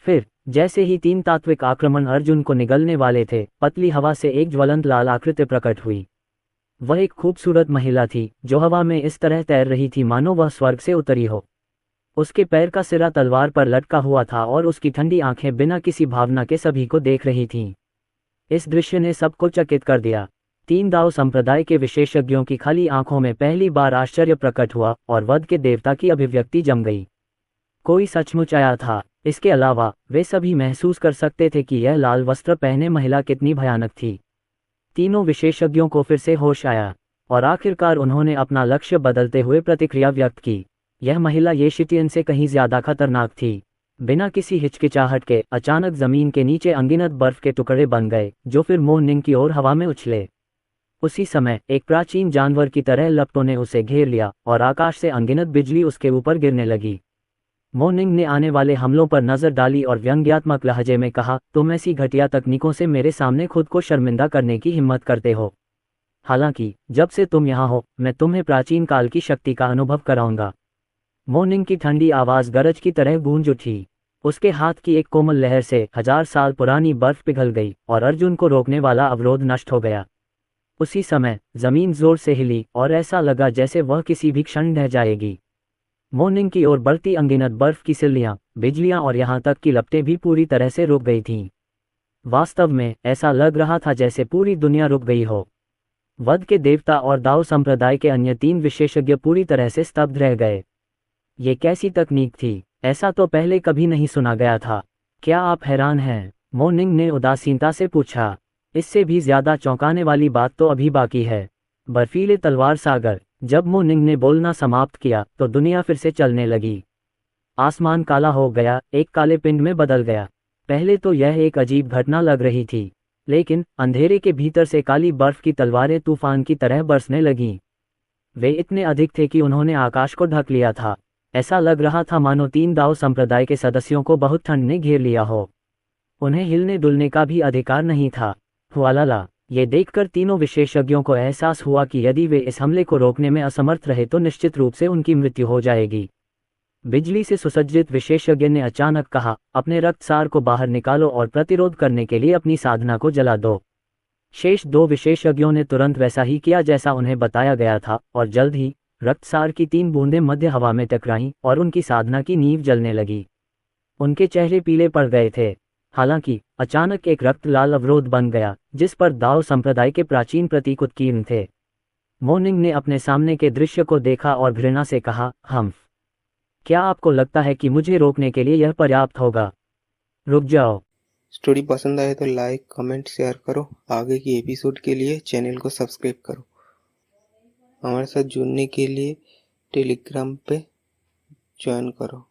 फिर जैसे ही 3 तात्विक आक्रमण अर्जुन को निगलने वाले थे, पतली हवा से एक ज्वलंत लाल आकृति प्रकट हुई। वह एक खूबसूरत महिला थी जो हवा में इस तरह तैर रही थी मानो वह स्वर्ग से उतरी हो। उसके पैर का सिरा तलवार पर लटका हुआ था और उसकी ठंडी आंखें बिना किसी भावना के सभी को देख रही थीं। इस दृश्य ने सबको चकित कर दिया। 3 दाव संप्रदाय के विशेषज्ञों की खाली आंखों में पहली बार आश्चर्य प्रकट हुआ और वध के देवता की अभिव्यक्ति जम गई। कोई सचमुच आया था। इसके अलावा वे सभी महसूस कर सकते थे कि यह लाल वस्त्र पहने महिला कितनी भयानक थी। तीनों विशेषज्ञों को फिर से होश आया और आखिरकार उन्होंने अपना लक्ष्य बदलते हुए प्रतिक्रिया व्यक्त की। यह महिला येशिटियन से कहीं ज्यादा खतरनाक थी। बिना किसी हिचकिचाहट के अचानक जमीन के नीचे अनगिनत बर्फ के टुकड़े बन गए जो फिर मोर्निंग की ओर हवा में उछले। उसी समय एक प्राचीन जानवर की तरह लपटों ने उसे घेर लिया और आकाश से अनगिनत बिजली उसके ऊपर गिरने लगी। मोर्निंग ने आने वाले हमलों पर नजर डाली और व्यंग्यात्मक लहजे में कहा, तुम ऐसी घटिया तकनीकों से मेरे सामने खुद को शर्मिंदा करने की हिम्मत करते हो। हालांकि जब से तुम यहाँ हो मैं तुम्हें प्राचीन काल की शक्ति का अनुभव कराऊंगा। मोर्निंग की ठंडी आवाज गरज की तरह गूंज उठी। उसके हाथ की एक कोमल लहर से 1000 साल पुरानी बर्फ पिघल गई और अर्जुन को रोकने वाला अवरोध नष्ट हो गया। उसी समय जमीन जोर से हिली और ऐसा लगा जैसे वह किसी भी क्षण ढह जाएगी। मोर्निंग की ओर बढ़ती अनगिनत बर्फ की सिल्लियां, बिजलियां और यहाँ तक कि लपटें भी पूरी तरह से रुक गई थीं। वास्तव में ऐसा लग रहा था जैसे पूरी दुनिया रुक गई हो। वध के देवता और दाव संप्रदाय के अन्य 3 विशेषज्ञ पूरी तरह से स्तब्ध रह गए। ये कैसी तकनीक थी? ऐसा तो पहले कभी नहीं सुना गया था। क्या आप हैरान हैं? मोर्निंग ने उदासीनता से पूछा। इससे भी ज्यादा चौंकाने वाली बात तो अभी बाकी है। बर्फीले तलवार सागर। जब मोर्निंग ने बोलना समाप्त किया तो दुनिया फिर से चलने लगी। आसमान काला हो गया, एक काले पिंड में बदल गया। पहले तो यह एक अजीब घटना लग रही थी, लेकिन अंधेरे के भीतर से काली बर्फ की तलवारें तूफान की तरह बरसने लगीं। वे इतने अधिक थे कि उन्होंने आकाश को ढक लिया था। ऐसा लग रहा था मानो 3 दाव संप्रदाय के सदस्यों को बहुत ठंड ने घेर लिया हो। उन्हें हिलने डुलने का भी अधिकार नहीं था। हुआलाला! ये देखकर तीनों विशेषज्ञों को एहसास हुआ कि यदि वे इस हमले को रोकने में असमर्थ रहे तो निश्चित रूप से उनकी मृत्यु हो जाएगी। बिजली से सुसज्जित विशेषज्ञ ने अचानक कहा, अपने रक्तसार को बाहर निकालो और प्रतिरोध करने के लिए अपनी साधना को जला दो। शेष 2 विशेषज्ञों ने तुरंत वैसा ही किया जैसा उन्हें बताया गया था और जल्द ही रक्तसार की 3 बूंदें मध्य हवा में टकराईं और उनकी साधना की नींव जलने लगी। उनके चेहरे पीले पड़ गए थे। हालांकि अचानक एक रक्त लाल अवरोध बन गया जिस पर दाव संप्रदाय के प्राचीन प्रतीक उत्कीर्ण थे। मोर्निंग ने अपने सामने के दृश्य को देखा और घृणा से कहा, क्या आपको लगता है कि मुझे रोकने के लिए यह पर्याप्त होगा? रुक जाओ। स्टोरी पसंद आए तो लाइक, कमेंट, शेयर करो। आगे की एपिसोड के लिए चैनल को सब्सक्राइब करो। हमारे साथ जुड़ने के लिए टेलीग्राम पे ज्वाइन करो।